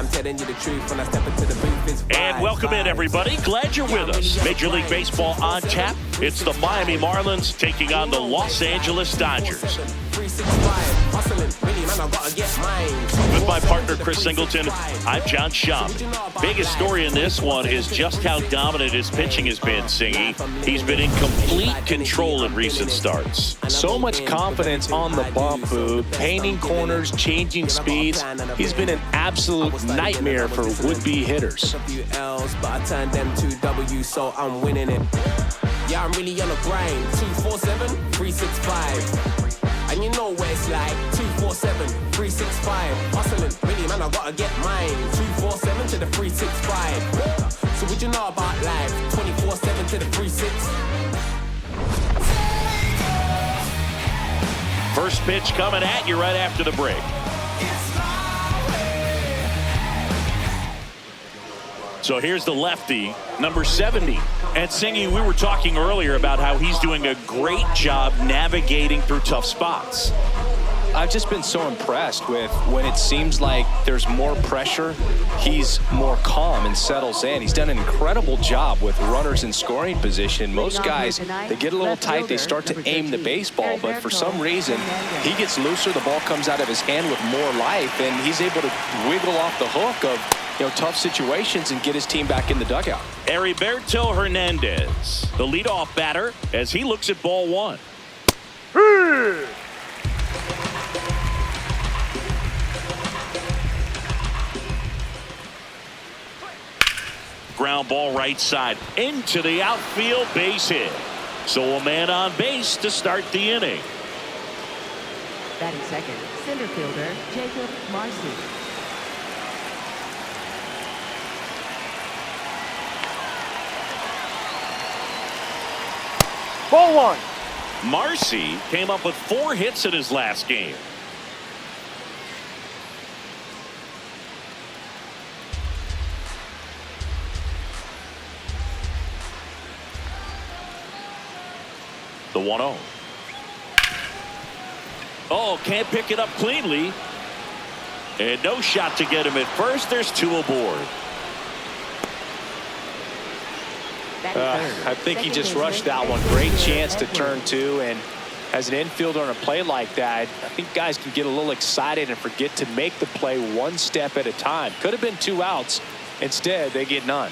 telling you the truth when I step into the booth. It's And welcome in, everybody. Glad you're with us. Major League Baseball on tap. It's the Miami Marlins taking on the Los Angeles Dodgers. With my partner, Chris Singleton, I'm John Schaub. Biggest story in this one is just how dominant his pitching has been, Singy. He's been in complete control in recent starts. So much confidence on the bump, Boo. Painting corners, changing speeds. He's been an absolute nightmare for would-be hitters. But I turned them to W, so I'm winning it. Yeah, I'm really on a grind. 247-365. And you know what it's like. 247-365. Hustling, really, man, I gotta get mine. 247 to the 365. So what you know about life? 24/7 to the 36. First pitch coming at you right after the break. So here's the lefty, number 70. And Singy, we were talking earlier about how he's doing a great job navigating through tough spots. I've just been so impressed with when it seems like there's more pressure, he's more calm and settles in. He's done an incredible job with runners in scoring position. Most guys, they get a little tight, they start to aim the baseball, but for some reason, he gets looser, the ball comes out of his hand with more life, and he's able to wiggle off the hook of tough situations and get his team back in the dugout. Heriberto Hernandez, the leadoff batter, as he looks at ball one. Ground ball right side into the outfield, base hit. So a man on base to start the inning. Batting second, center fielder Jacob Marcy. Ball one. Marcy came up with 4 hits in his last game. The 1-0. Oh, can't pick it up cleanly. And no shot to get him at first. There's 2 aboard. I think he just rushed that one. Great chance to turn 2, and as an infielder on a play like that, I think guys can get a little excited and forget to make the play one step at a time. Could have been 2 outs. Instead, they get none.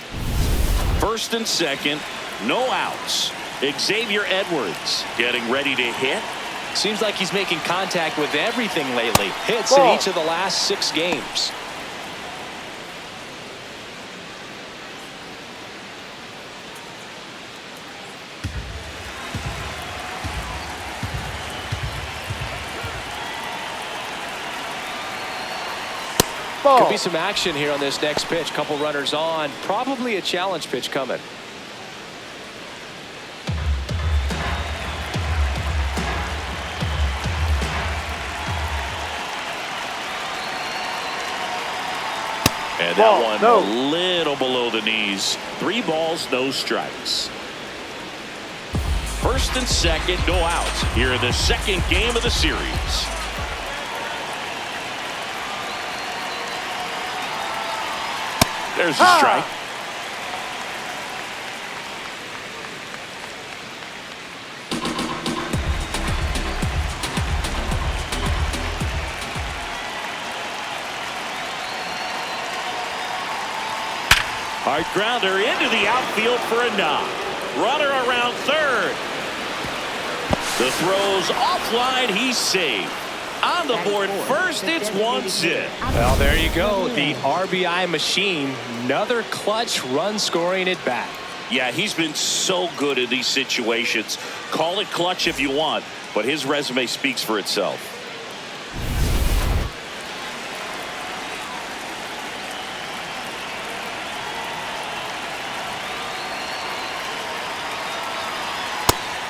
First and second, no outs. Xavier Edwards getting ready to hit. Seems like he's making contact with everything lately. Hits in each of the last 6 games. Could be some action here on this next pitch. Couple runners on. Probably a challenge pitch coming. And that one a little below the knees. 3 balls, no strikes. First and second, no outs here in the second game of the series. There's a strike. Hard grounder into the outfield for a knock. Runner around third. The throw's offline. He's safe. On the board first, it's 1-0. Well, there you go. The RBI machine. Another clutch run scoring at bat. Yeah, he's been so good in these situations. Call it clutch if you want, but his resume speaks for itself.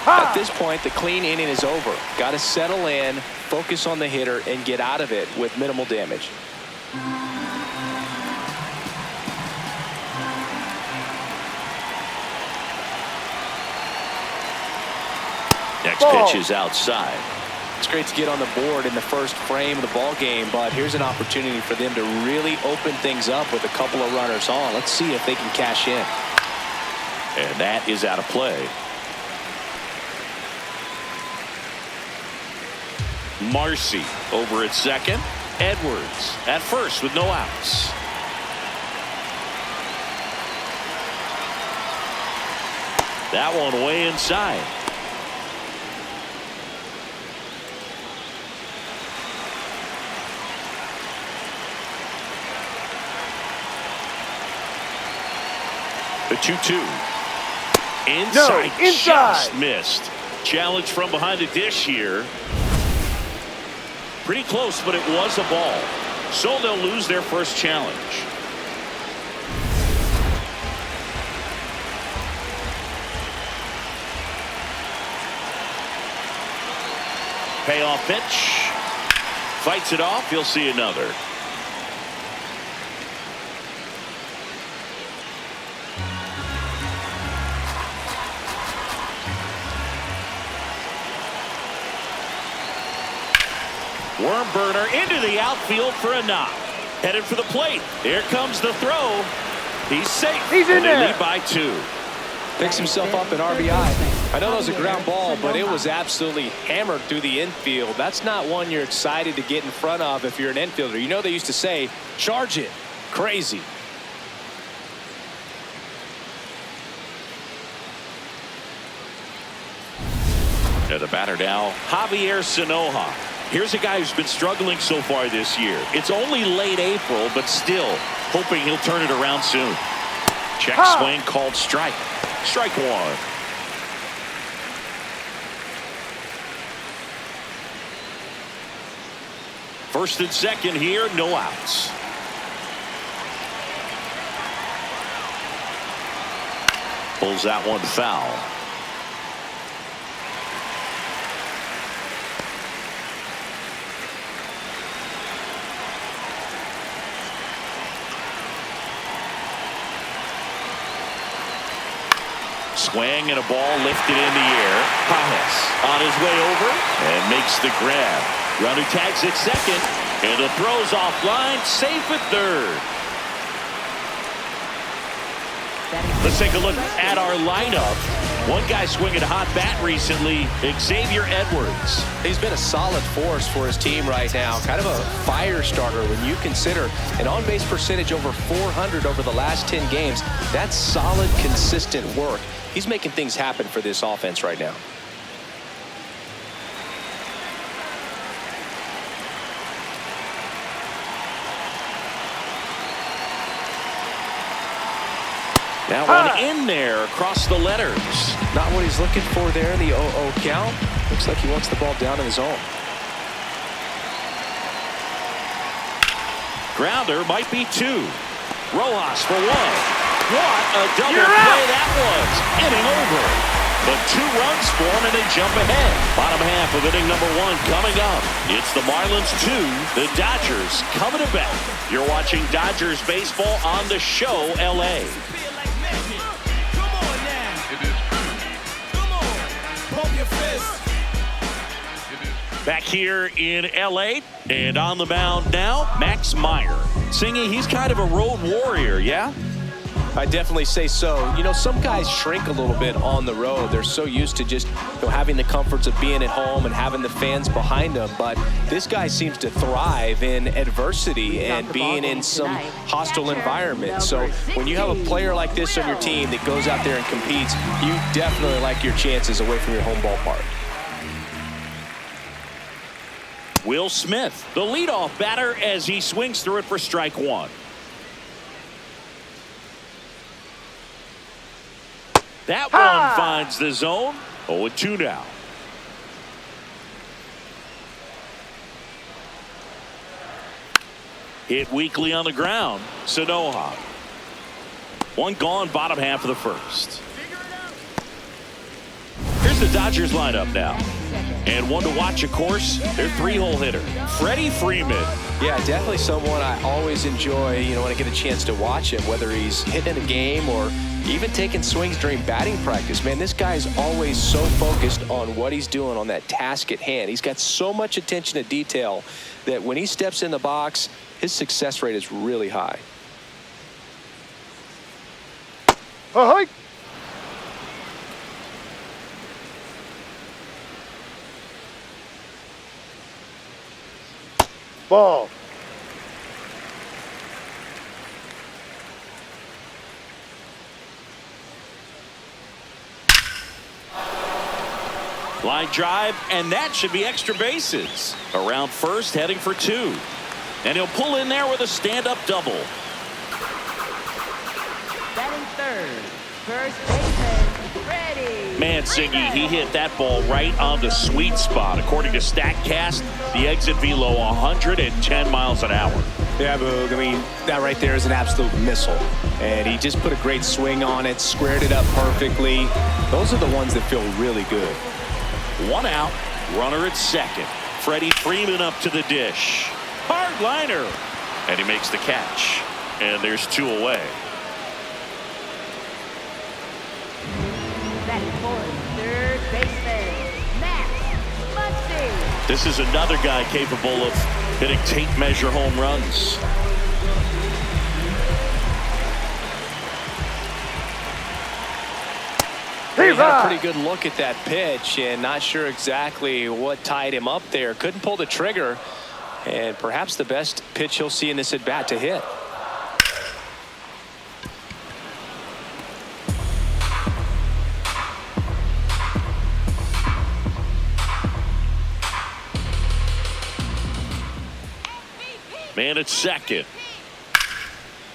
At this point, the clean inning is over. Got to settle in, focus on the hitter, and get out of it with minimal damage. Next pitch is outside. It's great to get on the board in the first frame of the ball game, but here's an opportunity for them to really open things up with a couple of runners on. Let's see if they can cash in. And that is out of play. Marcy over at second. Edwards at first with no outs. That one way inside. The 2-2. Inside, just missed. Challenge from behind the dish here. Pretty close, but it was a ball. So they'll lose their first challenge. Payoff pitch. Fights it off. You'll see another. Worm burner into the outfield for a knock. Headed for the plate. Here comes the throw. He's safe. He's in there. They lead by 2. Picks himself up an RBI. I know that was a ground ball, but it was absolutely hammered through the infield. That's not one you're excited to get in front of if you're an infielder. You know they used to say, charge it. Crazy. And the batter now, Javier Sanoja. Here's a guy who's been struggling so far this year. It's only late April, but still hoping he'll turn it around soon. Check swing called strike. Strike 1. First and second here, no outs. Pulls that one foul. Swing and a ball lifted in the air. Pajes on his way over and makes the grab. Runner tags at second, and the throw's offline, safe at third. Let's take a look at our lineup. One guy swinging a hot bat recently, Xavier Edwards. He's been a solid force for his team right now. Kind of a fire starter when you consider an on-base percentage over 400 over the last 10 games. That's solid, consistent work. He's making things happen for this offense right now. That one in there across the letters. Not what he's looking for there in the 0-0 count. Looks like he wants the ball down in the zone. Grounder might be 2. Rojas for 1. What a double play that was. Inning over. But 2 runs for him and they jump ahead. Bottom half of inning number 1 coming up. It's the Marlins 2, the Dodgers coming to bat. You're watching Dodgers baseball on the show LA. Back here in LA and on the mound now, Max Meyer. Singy, he's kind of a road warrior, yeah? I definitely say so. You know, some guys shrink a little bit on the road. They're so used to just, having the comforts of being at home and having the fans behind them. But this guy seems to thrive in adversity and being in some hostile environment. So when you have a player like this on your team that goes out there and competes, you definitely like your chances away from your home ballpark. Will Smith, the leadoff batter, as he swings through it for strike 1. That one finds the zone. 0-2 now. Hit weakly on the ground. Sanoja. One gone, bottom half of the first. Here's the Dodgers lineup now. And one to watch, of course, their 3-hole hitter, Freddie Freeman. Yeah, definitely someone I always enjoy, when I get a chance to watch him, whether he's hitting a game or even taking swings during batting practice. Man, this guy's always so focused on what he's doing on that task at hand. He's got so much attention to detail that when he steps in the box, his success rate is really high. Ahoy! Ball. Line drive, and that should be extra bases. Around first, heading for 2. And he'll pull in there with a stand-up double. Batting third, first baseman, ready. Mancini, he hit that ball right on the sweet spot. According to StatCast, the exit velo 110 miles an hour. Yeah, Boog, I mean, that right there is an absolute missile. And he just put a great swing on it, squared it up perfectly. Those are the ones that feel really good. 1 out, runner at second. Freddie Freeman up to the dish. Hard liner. And he makes the catch. And there's 2 away. Batting fourth, third baseman, Max Muncy. This is another guy capable of hitting tape measure home runs. He had a pretty good look at that pitch and not sure exactly what tied him up there. Couldn't pull the trigger, and perhaps the best pitch he'll see in this at bat to hit. Man at second.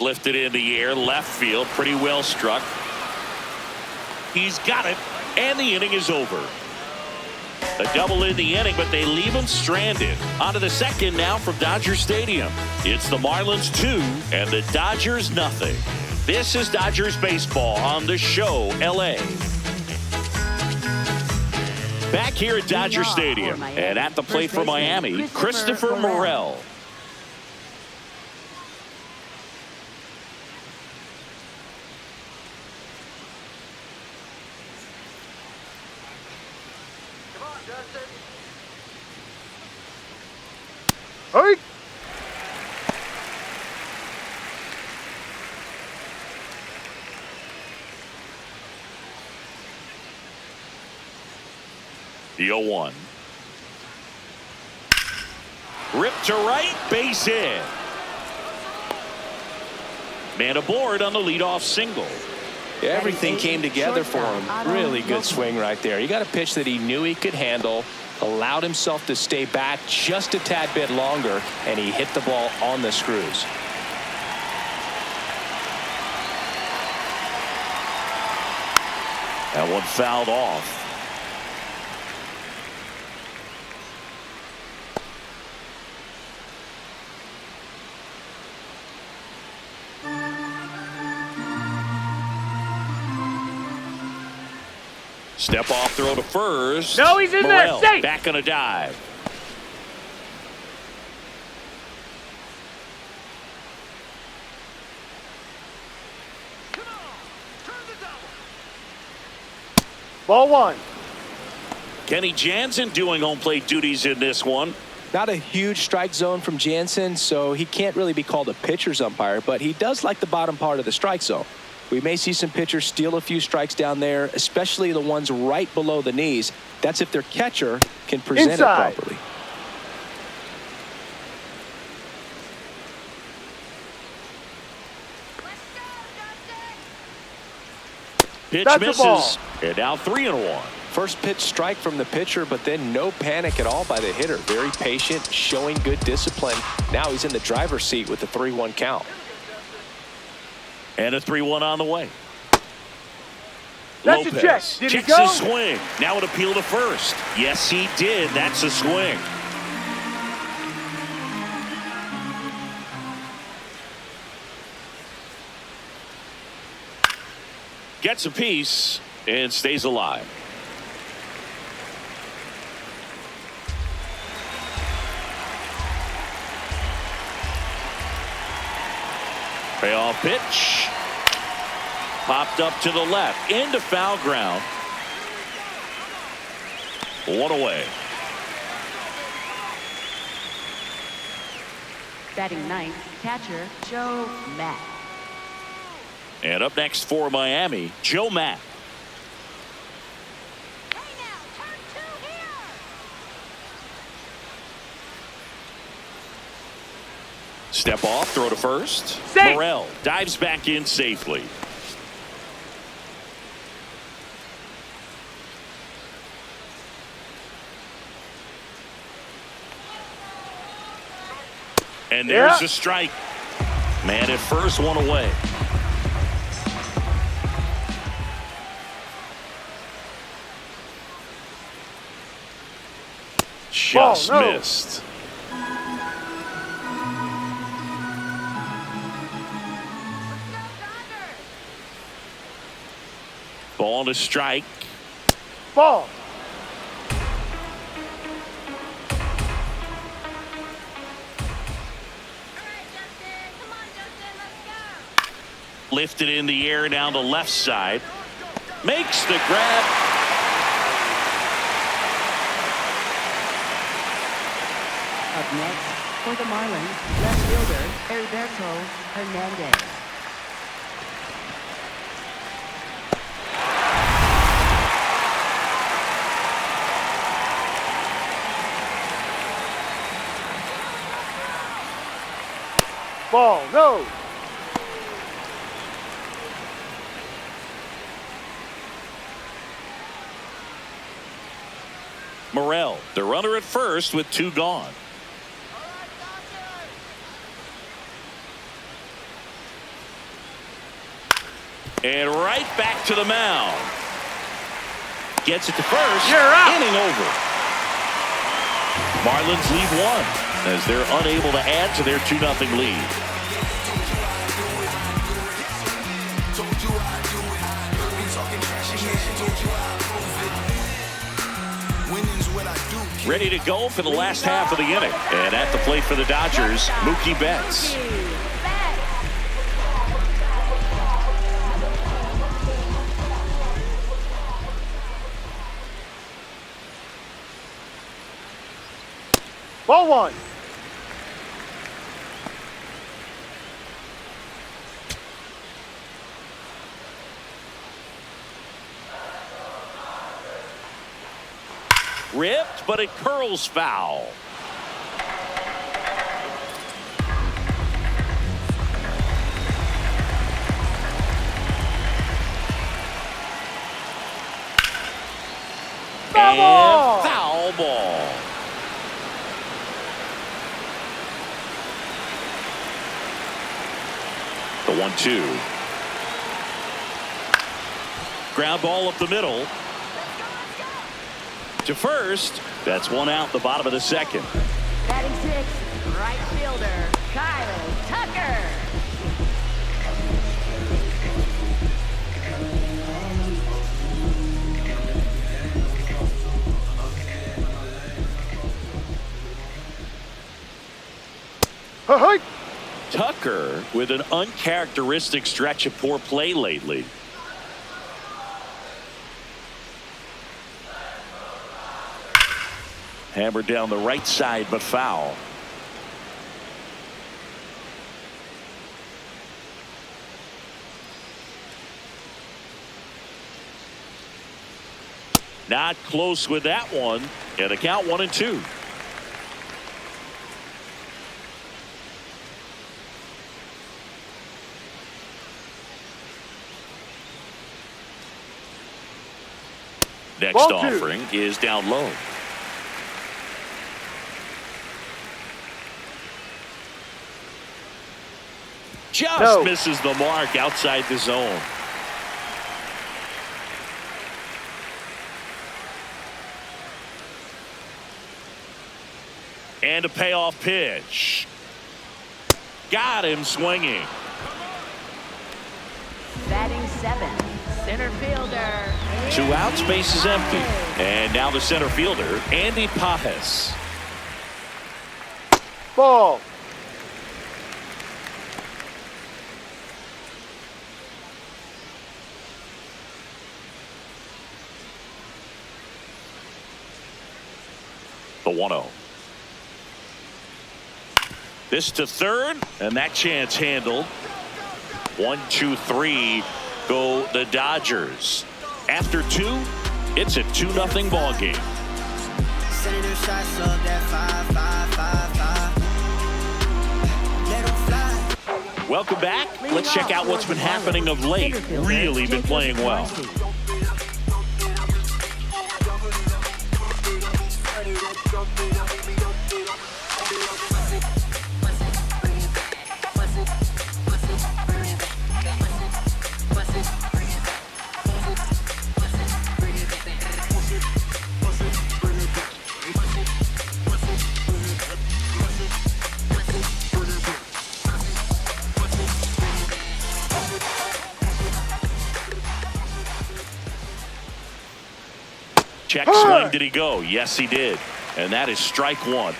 Lifted in the air, left field, pretty well struck. He's got it, and the inning is over. A double in the inning, but they leave him stranded. On to the second now from Dodger Stadium. It's the Marlins 2 and the Dodgers nothing. This is Dodgers baseball on the show, LA. Back here at Dodger Stadium and at the plate for Miami, Christopher Morel. Hey! The 0-1. Ripped to right, base hit. Man aboard on the leadoff single. Yeah, everything came together for him. Really good swing right there. He got a pitch that he knew he could handle, allowed himself to stay back just a tad bit longer, and he hit the ball on the screws. That one fouled off. Step off throw to first. No, he's in Morel there. Safe. back on a dive. Ball 1. Kenny Jansen doing home plate duties in this one. Not a huge strike zone from Jansen, so he can't really be called a pitcher's umpire, but he does like the bottom part of the strike zone. We may see some pitchers steal a few strikes down there, especially the ones right below the knees. That's if their catcher can present Inside. it properly. Pitch That's a misses. ball. And now 3-1. First pitch strike from the pitcher, but then no panic at all by the hitter. Very patient, showing good discipline. Now he's in the driver's seat with the 3-1 count. And a 3-1 on the way. That's Lopez a check. Did he checks go? his swing. Now an appeal to first. Yes, he did. That's a swing. Gets a piece and stays alive. Payoff pitch. Popped up to the left. Into foul ground. 1 away. Batting ninth, catcher Joe Mack. And up next for Miami, Joe Mack. Step off, throw to first. Safe. Morel dives back in safely. And there's a strike. Man at first, 1 away. Just missed. Ball to strike. Ball. Lifted in the air down the left side. Makes the grab. Up next, for the Marlins, left fielder Heriberto Hernandez. Ball. No. Morel, the runner at first with 2 gone. And right back to the mound. Gets it to first. You're out. Inning over. Marlins lead 1 as they're unable to add to their 2-0 lead. Ready to go for the last half of the inning. And at the plate for the Dodgers, Mookie Betts. Ball 1. Ripped, but it curls foul. Foul ball. And foul ball. The 1-2. Ground ball up the middle. To first. That's 1 out, the bottom of the second. Batting 6, right fielder Kyle Tucker. Hey. Tucker with an uncharacteristic stretch of poor play lately. Hammered down the right side, but foul. Not close with that one. And a count 1-2. Next Ball 2. offering is down low. Just misses the mark outside the zone. And a payoff pitch. Got him swinging. Batting 7, center fielder. 2 outs, base is empty. And now the center fielder, Andy Pajes. The 1-0. This to third, and that chance handled. 1, 2, 3 go the Dodgers. After 2, it's a 2-0 ball game. Senator shots up that 5, 5, 5, 5. Let 'em fly. Welcome back. Let's check out what's been happening of late. Really been playing well. Check swing, did he go? Yes, he did. And that is strike 1.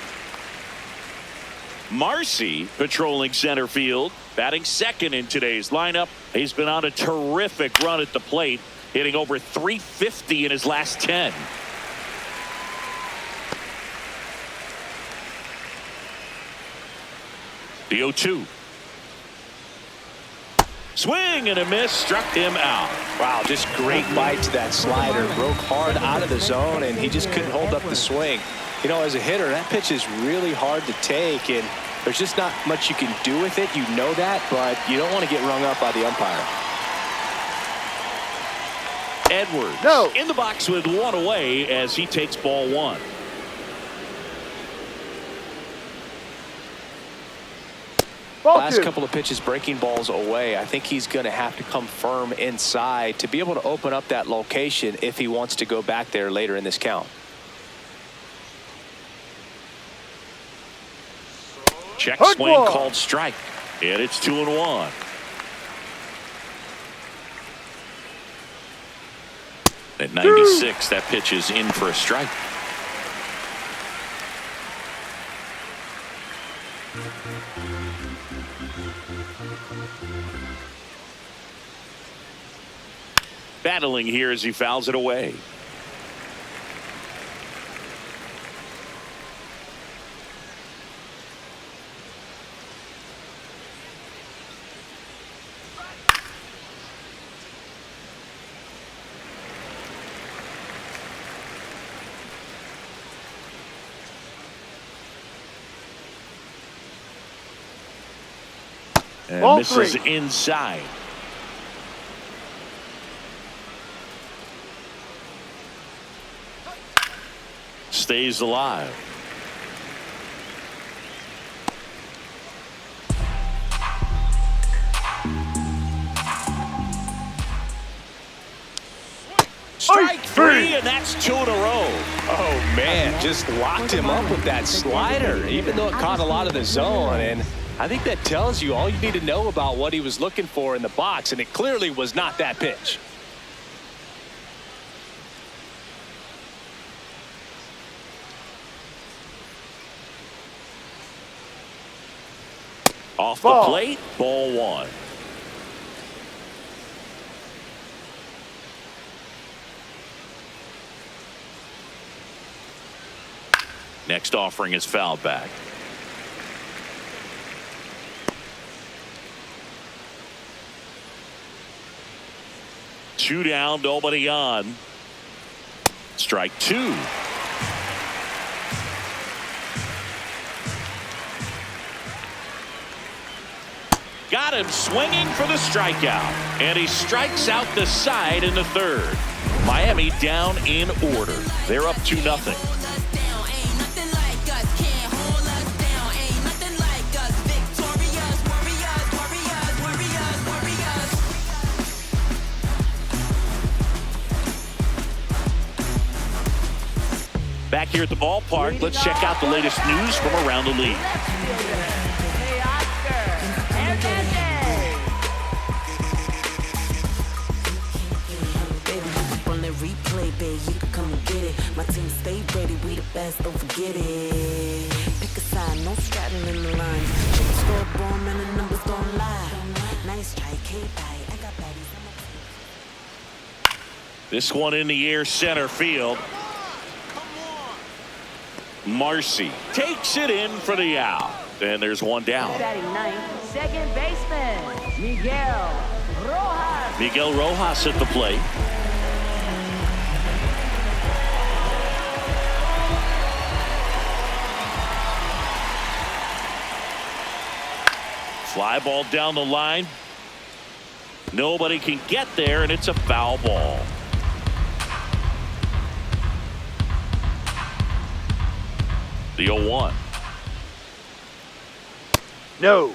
Marcy patrolling center field, batting second in today's lineup. He's been on a terrific run at the plate, hitting over .350 in his last 10. The 0-2. Swing and a miss, struck him out. Wow, just great bite to that slider. Broke hard out of the zone, and he just couldn't hold up the swing. You know, as a hitter, that pitch is really hard to take, and there's just not much you can do with it. You know that, but you don't want to get rung up by the umpire. Edwards in the box with 1 away as he takes ball 1. Last couple of pitches breaking balls away. I think he's going to have to come firm inside to be able to open up that location if he wants to go back there later in this count. Check swing called strike. And it's 2-1. At 96, that pitch is in for a strike. Battling here as he fouls it away. And misses inside. Stays alive. Strike 3, and that's 2 in a row. Oh, man, just locked him up with that slider, even though it caught a lot of the zone. And I think that tells you all you need to know about what he was looking for in the box, and it clearly was not that pitch. Off the plate, ball 1. Next offering is fouled back. Two down, nobody on. Strike 2. Got him swinging for the strikeout, and he strikes out the side in the third. Miami down in order. They're up 2-0. Back here at the ballpark, let's check out the latest news from around the league. Replay, babe, you can come and get it. My team stay ready, we the best, don't forget it. Pick a side, no straddling in the line. Check the scoreboard, man, the numbers don't lie. Nice try, K-Bite, I got baddies. This one in the air, center field. Marcy takes it in for the out. And there's one down. Batting ninth, second baseman, Miguel Rojas. Miguel Rojas at the plate. Fly ball down the line. Nobody can get there, and it's a foul ball. The 0-1. No.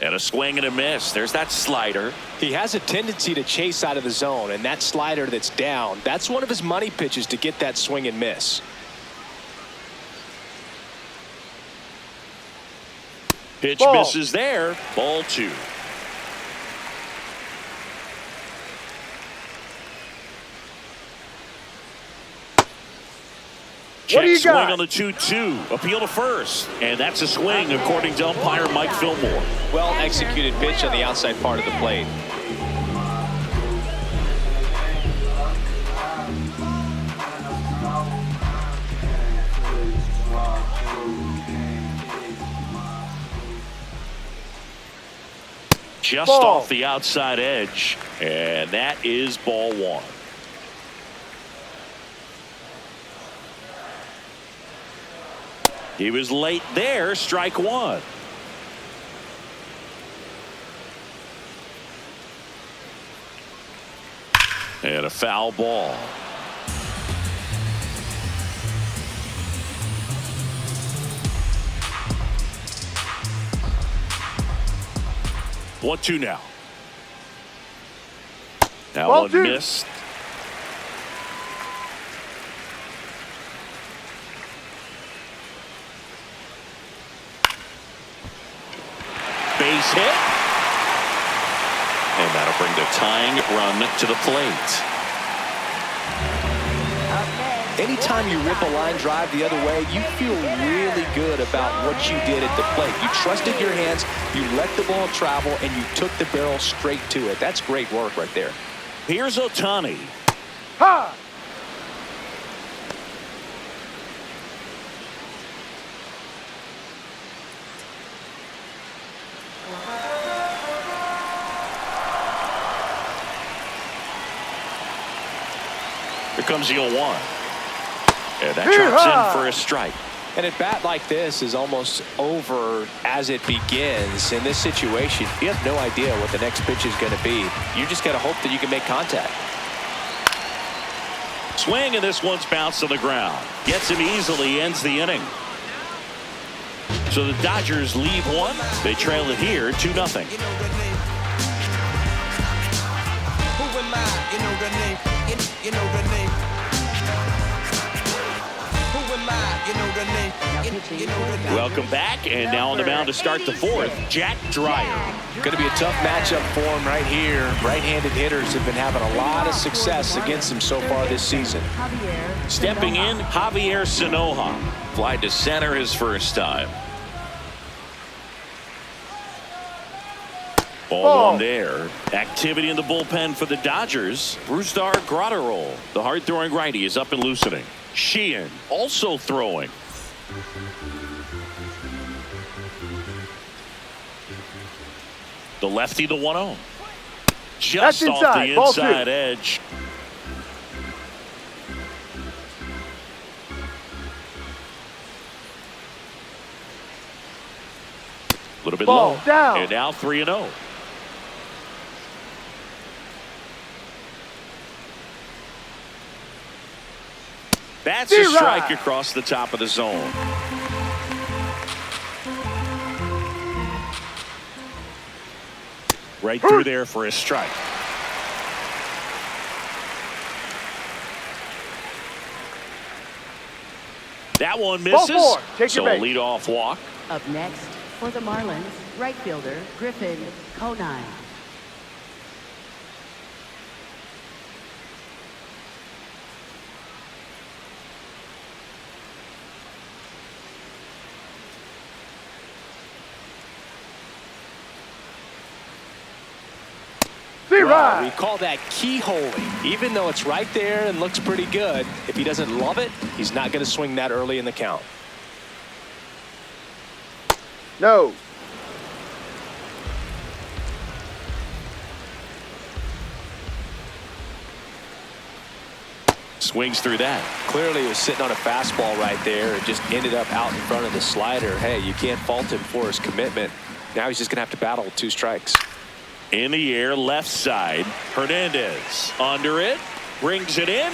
And a swing and a miss. There's that slider. He has a tendency to chase out of the zone, and that slider that's down, that's one of his money pitches to get that swing and miss. Pitch Ball. misses there. Ball 2. What do you Check swing got? on the 2-2. Appeal to first. And that's a swing, according to umpire Mike Fillmore. Well executed pitch on the outside part of the plate. Just Ball. off the outside edge. And that is ball 1. He was late there. Strike 1. And a foul ball. One, 2 now. That Ball one 2. missed. Base hit. And that'll bring the tying run to the plate. Anytime you rip a line drive the other way, you feel really good about what you did at the plate. You trusted your hands, you let the ball travel, and you took the barrel straight to it. That's great work right there. Here's Ohtani. Ha! Here comes the 0-1. And that drops in for a strike. And a bat like this is almost over as it begins. In this situation, you have no idea what the next pitch is going to be. You just got to hope that you can make contact. Swing, and this one's bounced to the ground. Gets him easily, ends the inning. So the Dodgers leave one. They trail it here 2-0. You know the name. Who am I? You know the name. You know the name. Who am I? You know the name. You know the name. Welcome back, and now on the mound to start the 4th, Jack Dreyer. Going to be a tough matchup for him right here. Right-handed hitters have been having a lot of success against him so far this season. Stepping in, Javier Sanoja. Fly to center his first time. Ball 1 there. Activity in the bullpen for the Dodgers. Brusdar Graterol, the hard-throwing righty, is up and loosening. Sheehan also throwing. The lefty, the 1-0. Just That's off inside. the Ball inside 2. edge. A little bit Ball low. down. And now 3-0. That's a strike across the top of the zone. Right through there for a strike. That one misses. Ball 4. Take So your a base. leadoff walk. Up next for the Marlins, right fielder Griffin Conine. right. We call that keyholing. Even though it's right there and looks pretty good, if he doesn't love it, he's not going to swing that early in the count. No. Swings through that. Clearly, he was sitting on a fastball right there. It just ended up out in front of the slider. Hey, you can't fault him for his commitment. Now he's just going to have to battle with 2 strikes. In the air, left side. Hernandez under it. Brings it in.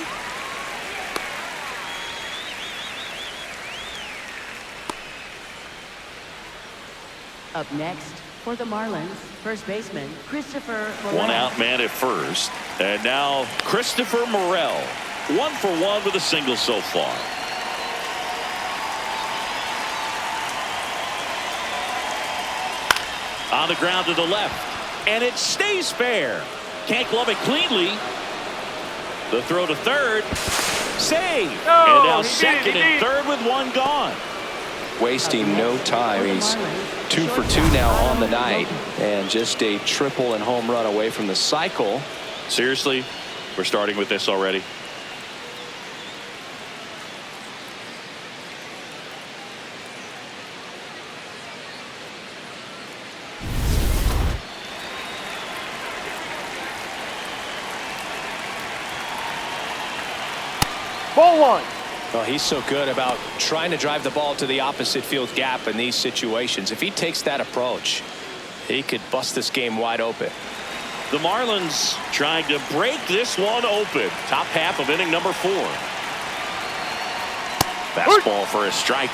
Up next for the Marlins, first baseman Christopher Morel. One out man at first. And now Christopher Morel. 1 for 1 with a single so far. On the ground to the left. And it stays fair. Can't glove it cleanly. The throw to third. Save. No, and now he did it, second he and did. third with 1 gone. Wasting no time. He's 2 for 2 now on the night. And just a triple and home run away from the cycle. Seriously, we're starting with this already. Ball 1. Well, he's so good about trying to drive the ball to the opposite field gap in these situations. If he takes that approach, he could bust this game wide open. The Marlins trying to break this one open. Top half of inning number 4. Fastball for a strike.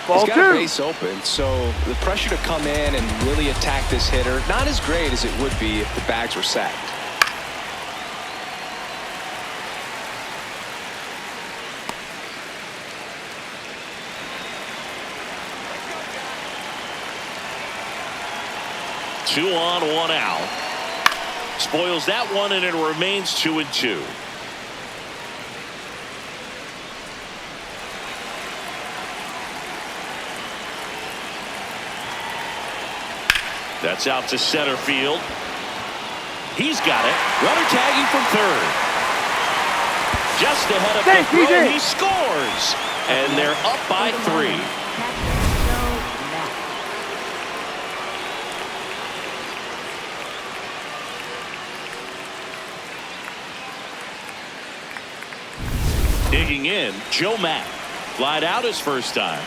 Ball He's got a 2. base open, so the pressure to come in and really attack this hitter, not as great as it would be if the bags were sacked. Two on, 1 out. Spoils that one, and it remains 2-2. That's out to center field. He's got it. Runner tagging from third. Just ahead of Thank the you, throw, Jay. he scores. And they're up by 3. Digging in, Joe Mack. Flied out his first time.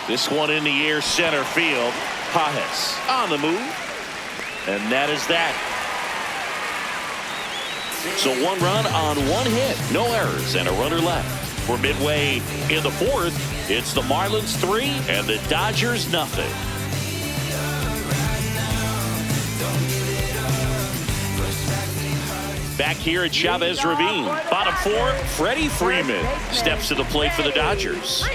This one in the air, center field. Pajes on the move. And that is that. So 1 run on 1 hit. No errors and a runner left. We're midway in the 4th. It's the Marlins 3 and the Dodgers nothing. Back here at Chavez Ravine. Bottom 4, Freddie Freeman steps to the plate for the Dodgers.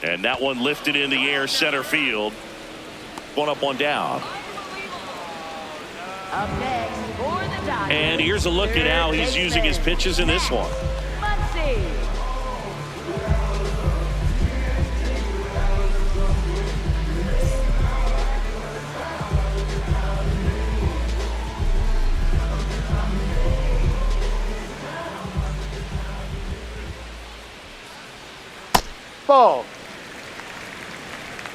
And that one lifted in the air, center field. 1 up, 1 down. Up next for the Dodgers. And here's a look at how he's using his pitches in this one. Muncy. Ball.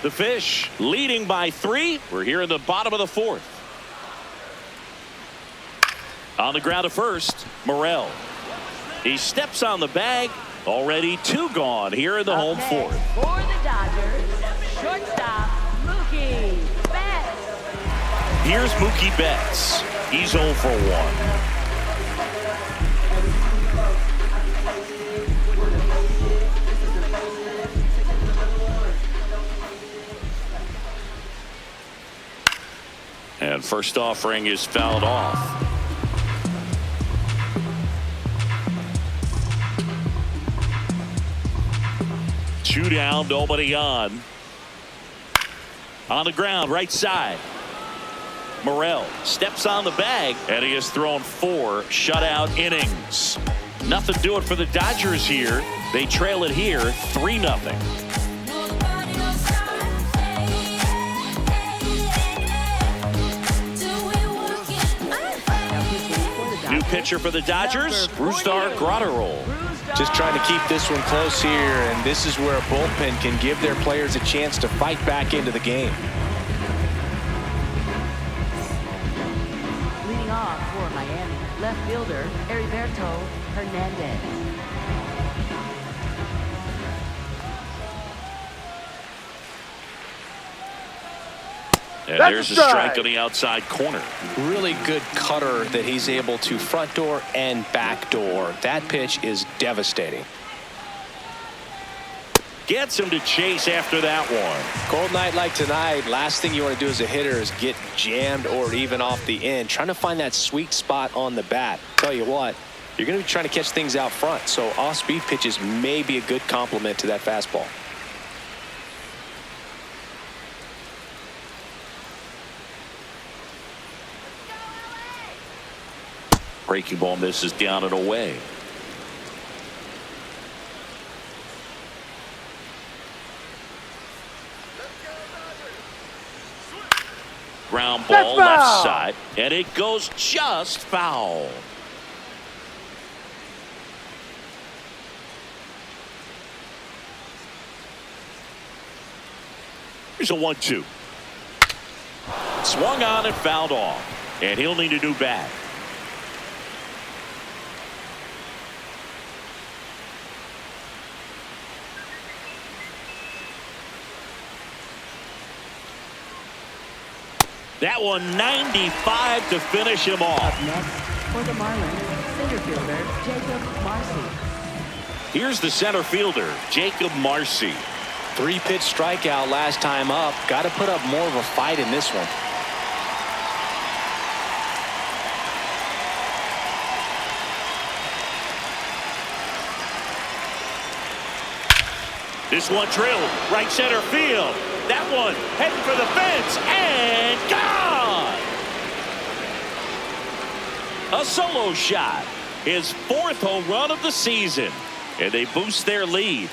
The Fish leading by 3. We're here in the bottom of the 4th. On the ground to first, Morel. He steps on the bag. Already 2 gone here in the home 4th. For the Dodgers, shortstop Mookie Betts. Here's Mookie Betts. He's 0 for 1. And first offering is fouled off. Two down, nobody on. On the ground, right side. Morel steps on the bag, and he has thrown 4 shutout innings. Nothing doing for the Dodgers here. They trail it here 3-0. New pitcher for the Dodgers, Brusdar Graterol. Just trying to keep this one close here, and this is where a bullpen can give their players a chance to fight back into the game. Leading off for Miami, left fielder Heriberto Hernandez. And That's there's a a strike strike on the outside corner. Really good cutter that he's able to front door and back door. That pitch is devastating. Gets him to chase after that one. Cold night like tonight, last thing you want to do as a hitter is get jammed or even off the end. Trying to find that sweet spot on the bat. Tell you what, you're going to be trying to catch things out front, so off-speed pitches may be a good complement to that fastball. Breaking ball misses down and away. Ground ball That's left foul. side, and it goes just foul. Here's a 1-2. Swung on and fouled off, and he'll need a new bat. That one 95 to finish him off. Up next for the Marlins, center fielder Jacob Marcy. Here's the center fielder, Jacob Marcy. 3-pitch strikeout last time up. Got to put up more of a fight in this one. This one drilled right center field. That one heading for the fence and gone. A solo shot. His 4th home run of the season. And they boost their lead.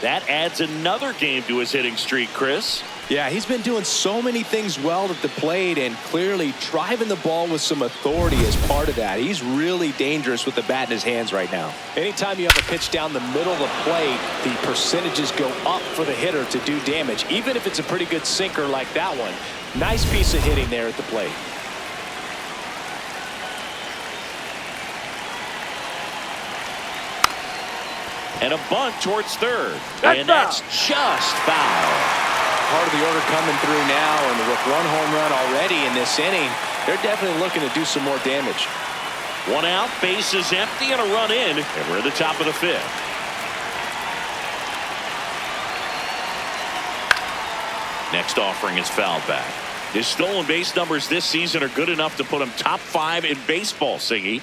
That adds another game to his hitting streak, Chris. Yeah, he's been doing so many things well at the plate and clearly driving the ball with some authority as part of that. He's really dangerous with the bat in his hands right now. Anytime you have a pitch down the middle of the plate, the percentages go up for the hitter to do damage, even if it's a pretty good sinker like that one. Nice piece of hitting there at the plate. And a bunt towards third. That's and that's foul. just foul. Part of the order coming through now, and with 1 home run already in this inning, they're definitely looking to do some more damage. 1 out, bases empty, and a run in, and we're at the top of the 5th. Next offering is fouled back. His stolen base numbers this season are good enough to put him top 5 in baseball, Siggy.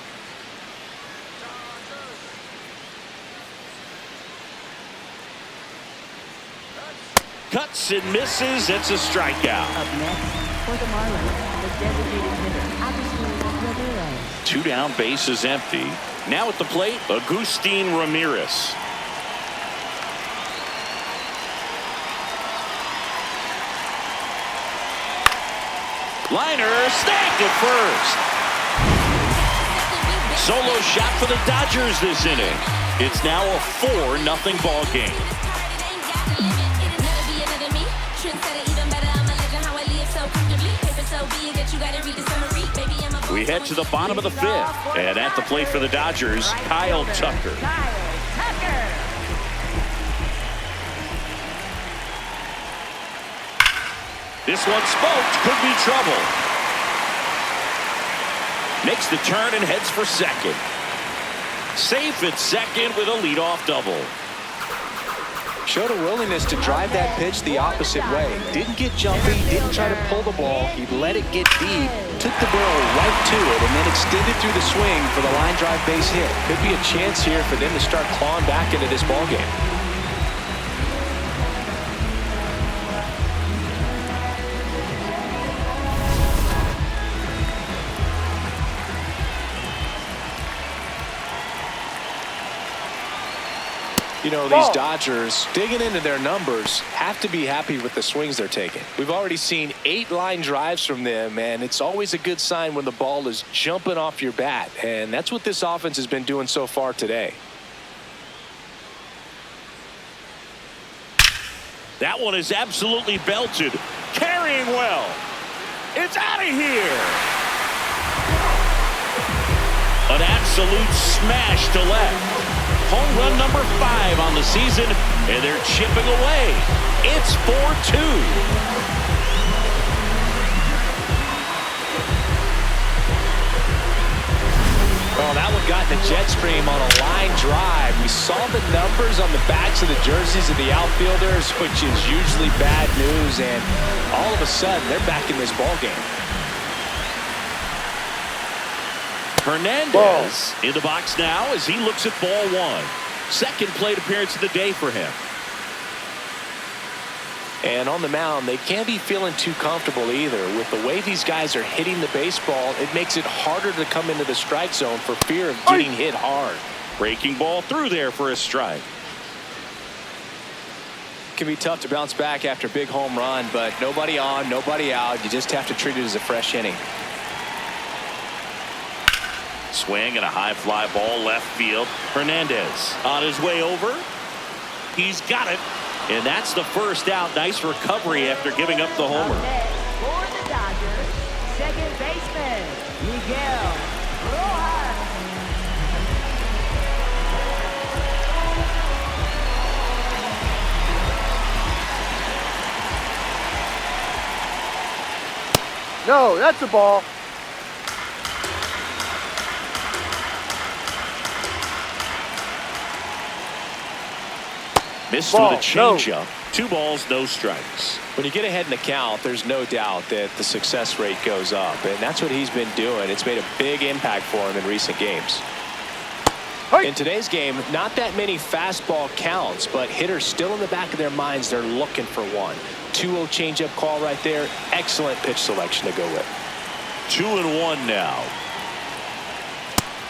Cuts and misses. It's a strikeout. Up next for the Marlins, the designated hitter Agustin Ramirez. 2 down, bases empty. Now at the plate, Agustin Ramirez. Liner snagged at first. Solo shot for the Dodgers this inning. It's now a 4-0 ball game. We head to the bottom of the 5th, and at the plate for the Dodgers, Kyle Tucker. This one smoked, could be trouble. Makes the turn and heads for second. Safe at second with a leadoff double. Showed a willingness to drive that pitch the opposite way. Didn't get jumpy, didn't try to pull the ball. He let it get deep, took the barrel right to it, and then extended through the swing for the line drive base hit. Could be a chance here for them to start clawing back into this ball game. You know, these Dodgers, digging into their numbers, have to be happy with the swings they're taking. We've already seen 8 line drives from them, and it's always a good sign when the ball is jumping off your bat. And that's what this offense has been doing so far today. That one is absolutely belted. Carrying well. It's out of here. An absolute smash to left. Home run number 5 on the season, and they're chipping away. It's 4-2. Well, that one got in the jet stream on a line drive. We saw the numbers on the backs of the jerseys of the outfielders, which is usually bad news, and all of a sudden, they're back in this ball game. Hernandez in the box now as he looks at ball 1. Second plate appearance of the day for him. And on the mound, they can't be feeling too comfortable either. With the way these guys are hitting the baseball, it makes it harder to come into the strike zone for fear of getting hit hard. Breaking ball through there for a strike. It can be tough to bounce back after a big home run, but nobody on, nobody out. You just have to treat it as a fresh inning. Swing and a high fly ball left field. Hernandez on his way over. He's got it. And that's the first out. Nice recovery after giving up the homer. Up next for the Dodgers, second baseman, Miguel Rojas. No, that's a ball. Missed Ball, with a changeup. 2 balls, no strikes. When you get ahead in the count, there's no doubt that the success rate goes up, and that's what he's been doing. It's made a big impact for him in recent games. In today's game, not that many fastball counts, but hitters still in the back of their minds, they're looking for one. 2-0 changeup call right there. Excellent pitch selection to go with. 2-1 now.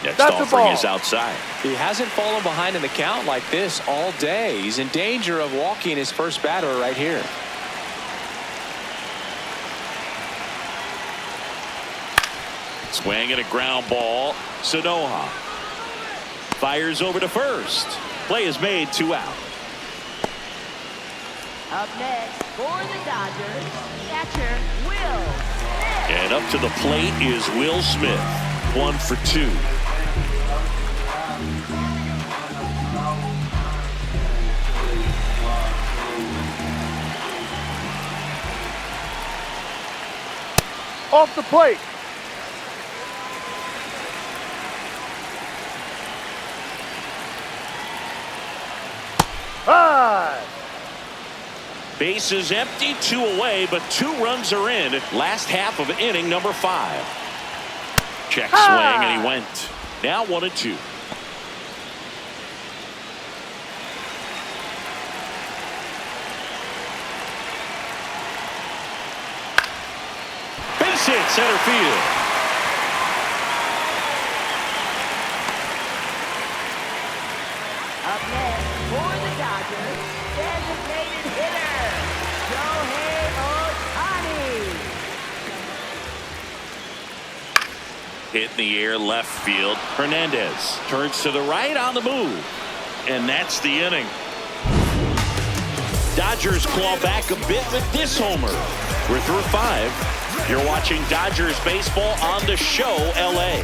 Next That's a offering ball. is outside. He hasn't fallen behind in the count like this all day. He's in danger of walking his first batter right here. Swing and a ground ball. Sanoha fires over to first. Play is made, 2 out. Up next for the Dodgers, catcher Will Smith. And up to the plate is Will Smith. 1 for 2. Off the plate. High. Base is empty, 2 away, but 2 runs are in. Last half of inning number 5. Check swing, and he went. Now 1-2. Base hit, center field. Up next for the Dodgers, designated hitter, Shohei Ohtani. Hit in the air, left field. Hernandez turns to the right on the move. And that's the inning. Dodgers claw back a bit with this homer. We're through 5. You're watching Dodgers baseball on the show, LA.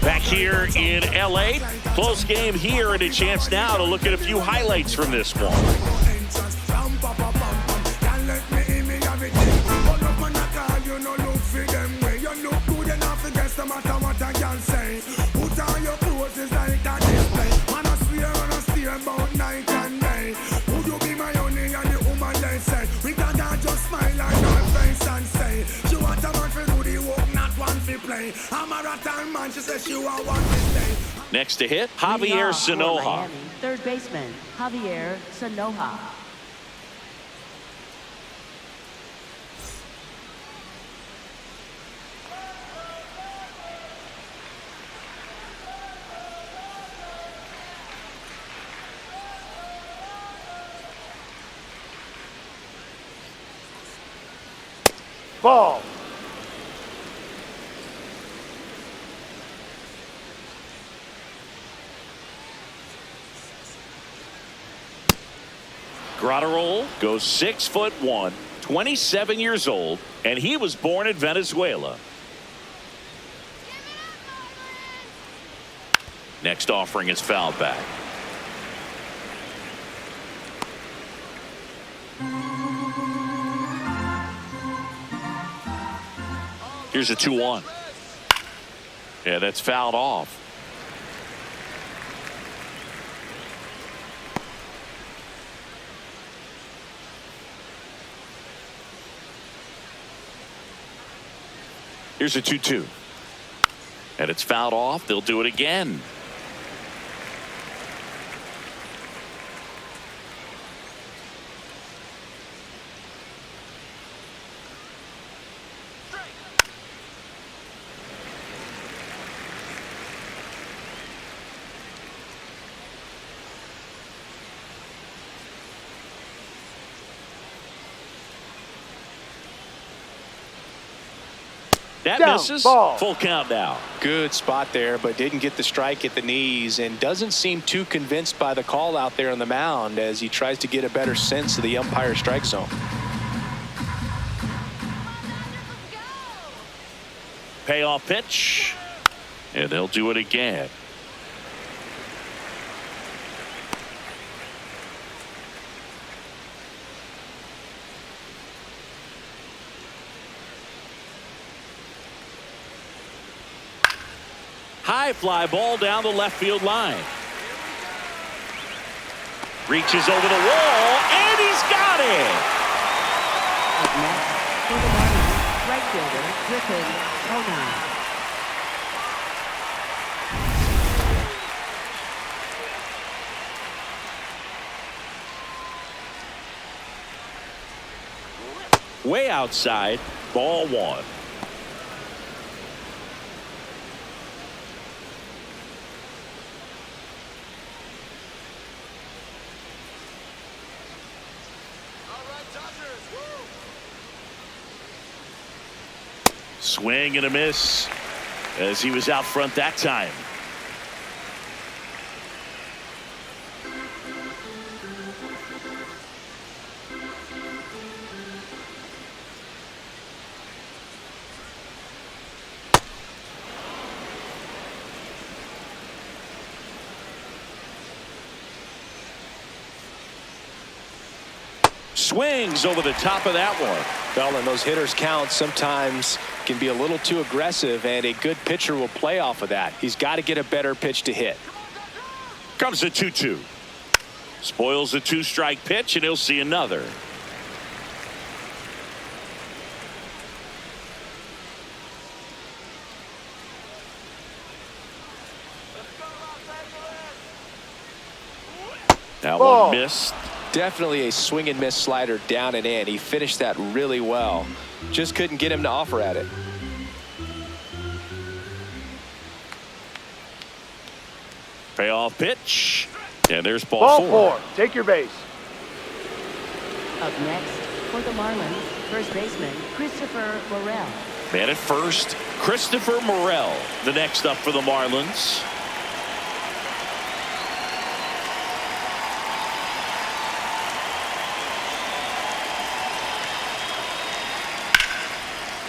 Back here in LA, close game here, and a chance now to look at a few highlights from this one. Next to hit, Javier Sanoha. Miami, third baseman, Javier Sanoha. Ball. Grotterol goes 6'1", 27 years old, and he was born in Venezuela. Next offering is fouled back. Here's a 2-1. Yeah, that's fouled off. Here's a 2-2. And it's fouled off. They'll do it again. That Down, misses. ball. Full count now. Good spot there, but didn't get the strike at the knees and doesn't seem too convinced by the call out there on the mound as he tries to get a better sense of the umpire strike zone. Payoff pitch. And they'll do it again. High fly ball down the left field line. Reaches over the wall, and he's got it. Up next, for the Marlins, right fielder, Griffin Conine. Way outside, ball one. Swing and a miss as he was out front that time. Swings over the top of that one. Well, and those hitters count sometimes can be a little too aggressive, and a good pitcher will play off of that. He's got to get a better pitch to hit. Comes the 2-2. Spoils the 2-strike pitch, and he'll see another. That Ball. one missed. Definitely a swing and miss slider down and in. He finished that really well. Just couldn't get him to offer at it. Payoff pitch. And there's ball four. Take your base. Up next, for the Marlins, first baseman, Christopher Morel. Man at first, Christopher Morel. The next up for the Marlins.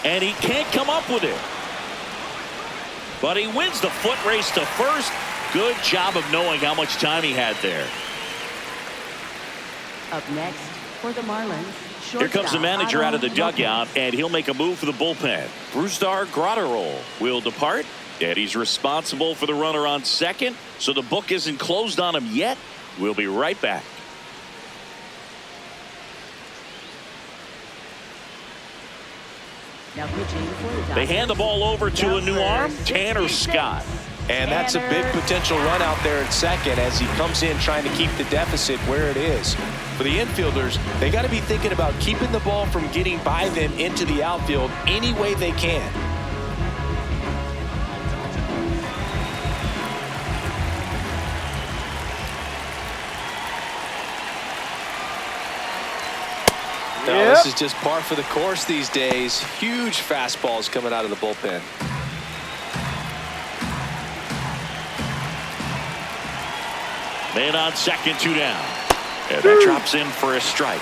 And he can't come up with it. But he wins the foot race to first. Good job of knowing how much time he had there. Up next, for the Marlins, shortstop, Here comes the manager out of the Otto dugout, Lopez. and he'll make a move for the bullpen. Brusdar Grotterol will depart, and he's responsible for the runner on second, so the book isn't closed on him yet. We'll be right back. Now pitching for the They hand the ball over to a new arm, Tanner Scott. And that's a big potential run out there at second as he comes in trying to keep the deficit where it is. For the infielders, they got to be thinking about keeping the ball from getting by them into the outfield any way they can. No, this is just par for the course these days. Huge fastballs coming out of the bullpen. Man on second, 2 down. And that drops in for a strike.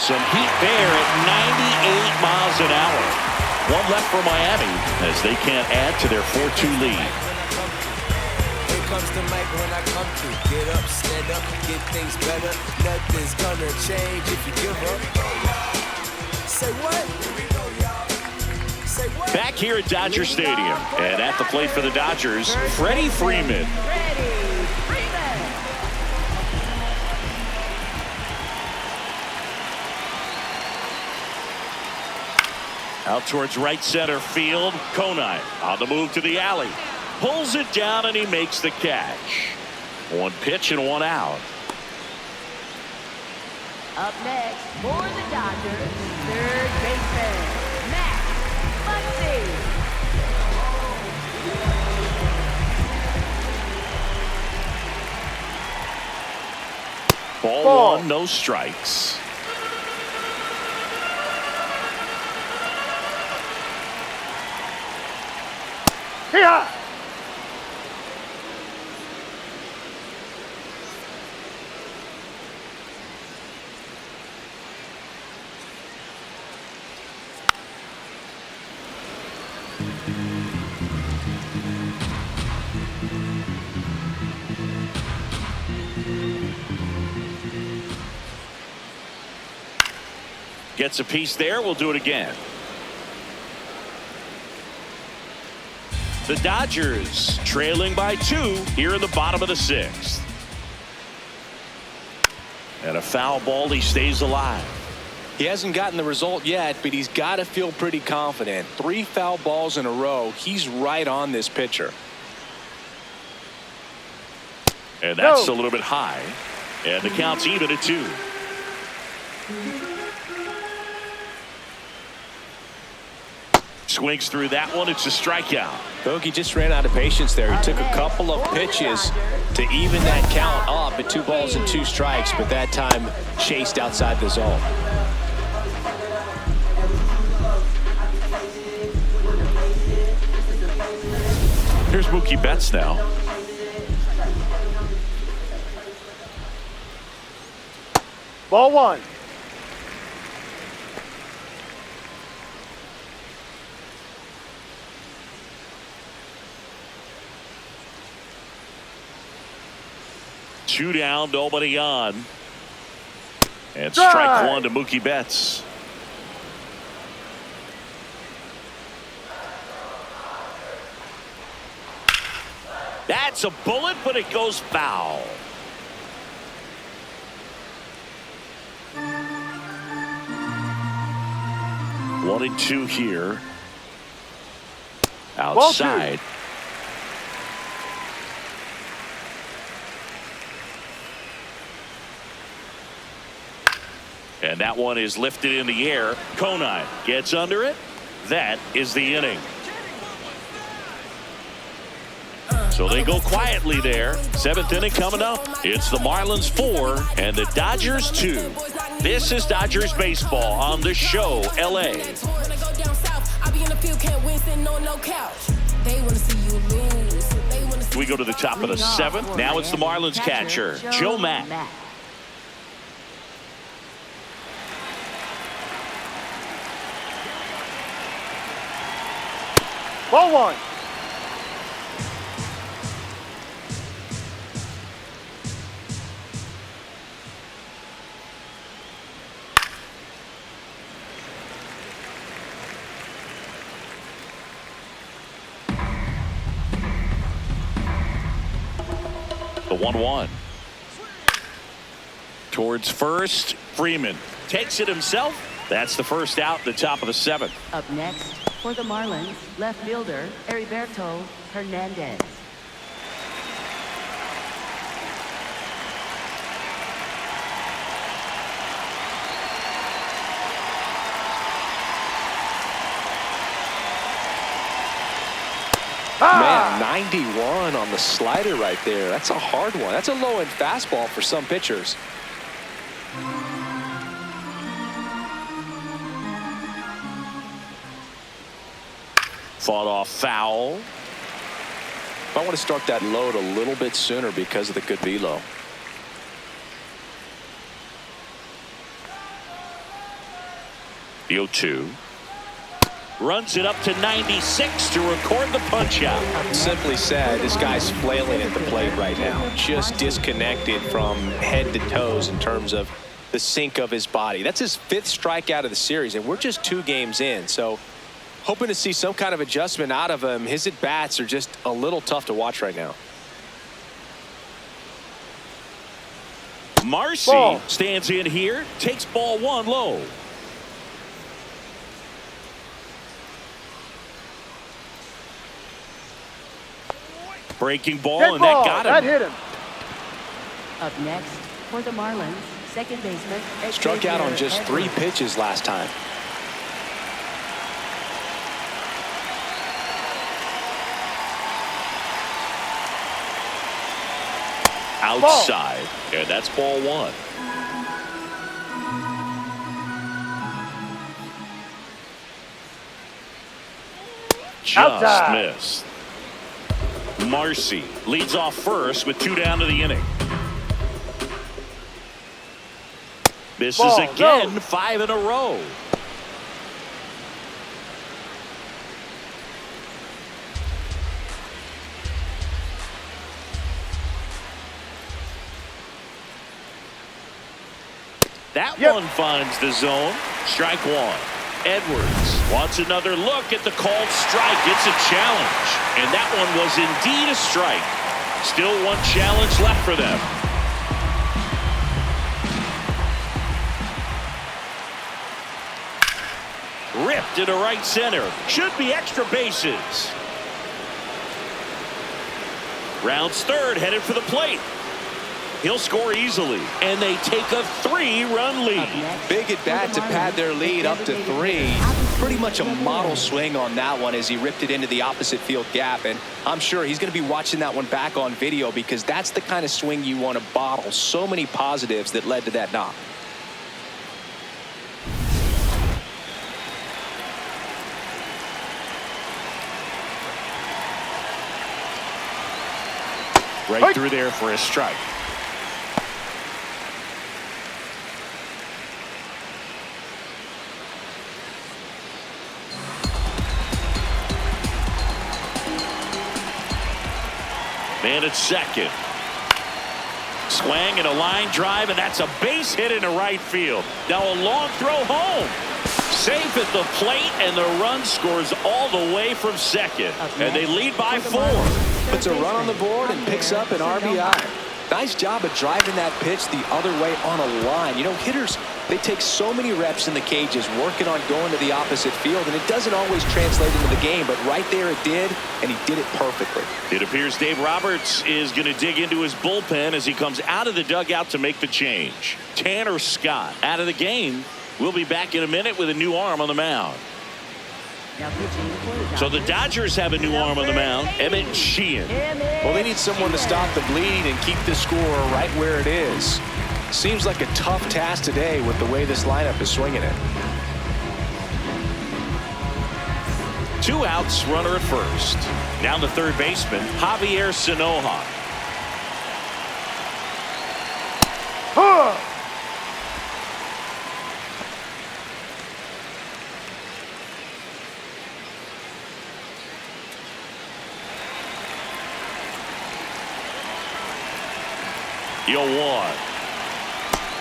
Some heat there at 98 miles an hour. One left for Miami as they can't add to their 4-2 lead. Here comes the mic when I come through. Get up, stand up, get things better. Nothing's gonna change if you give up. Say what? Say what? Back here at Dodger Stadium and at the plate for the Dodgers, Freddie Freeman. Out towards right center field. Conine on the move to the alley. Pulls it down and he makes the catch. One pitch and one out. Up next for the Dodgers, third baseman, Matt Muncy. Ball 1, no strikes. Here. Gets a piece there. We'll do it again. The Dodgers trailing by 2 here in the bottom of the 6th. And a foul ball. He stays alive. He hasn't gotten the result yet, but he's got to feel pretty confident. 3 foul balls in a row. He's right on this pitcher. And that's a little bit high. And the count's even at 2. Swings through that one. It's a strikeout. Bogey just ran out of patience there. He took a couple of pitches to even that count up at 2 balls and 2 strikes, but that time chased outside the zone. Here's Mookie Betts now. Ball 1. Two down, nobody on. And strike 1 to Mookie Betts. That's a bullet, but it goes foul. One and 2 here. Outside. And that one is lifted in the air. Conine gets under it. That is the inning. So they go quietly there. 7th inning coming up. It's the Marlins 4 and the Dodgers 2. This is Dodgers baseball on the show, LA. We go to the top of the 7th. Now it's the Marlins catcher, Joe Mack. Ball 1. The 1-1. Towards first, Freeman takes it himself. That's the first out, the top of the 7th. Up next for the Marlins, left fielder, Heriberto Hernandez. Man, 91 on the slider right there. That's a hard one. That's a low-end fastball for some pitchers. Fought off foul. I want to start that load a little bit sooner because of the good velo. The 0-2. Runs it up to 96 to record the punch out. Simply said, this guy's flailing at the plate right now. Just disconnected from head to toes in terms of the sink of his body. That's his 5th strikeout of the series, and we're just 2 games in. So hoping to see some kind of adjustment out of him. His at-bats are just a little tough to watch right now. Marcy stands in here, takes ball 1 low. Breaking ball, and that got him. That hit him. Up next for the Marlins, second baseman. Struck out on just 3 pitches last time. Outside, and that's ball 1. Just Outside. missed. Marcy leads off first with 2 down to the inning. Misses again, 5 in a row. That one finds the zone. Strike 1. Edwards wants another look at the called strike. It's a challenge, and that one was indeed a strike. Still 1 challenge left for them. Ripped into right center. Should be extra bases. Rounds third, headed for the plate. He'll score easily, and they take a 3-run lead. Big at bat to pad their lead up to 3. Pretty much a model swing on that one as he ripped it into the opposite field gap, and I'm sure he's going to be watching that one back on video because that's the kind of swing you want to bottle. So many positives that led to that knock. Right through there for a strike. Man at second. Swing and a line drive, and that's a base hit into right field. Now a long throw home. Safe at the plate, and the run scores all the way from second. And they lead by 4. Puts a run on the board and picks up an RBI. Nice job of driving that pitch the other way on a line. You know, hitters, they take so many reps in the cages working on going to the opposite field, and it doesn't always translate into the game, but right there it did, and he did it perfectly. It appears Dave Roberts is going to dig into his bullpen as he comes out of the dugout to make the change. Tanner Scott out of the game. We'll be back in a minute with a new arm on the mound. So the Dodgers have a new arm on the mound, Emmett Sheehan. Well, they need someone to stop the bleed and keep the score right where it is. Seems like a tough task today with the way this lineup is swinging it. 2 outs, runner at first. Down the third baseman, Javier Sanoja. The 0-1.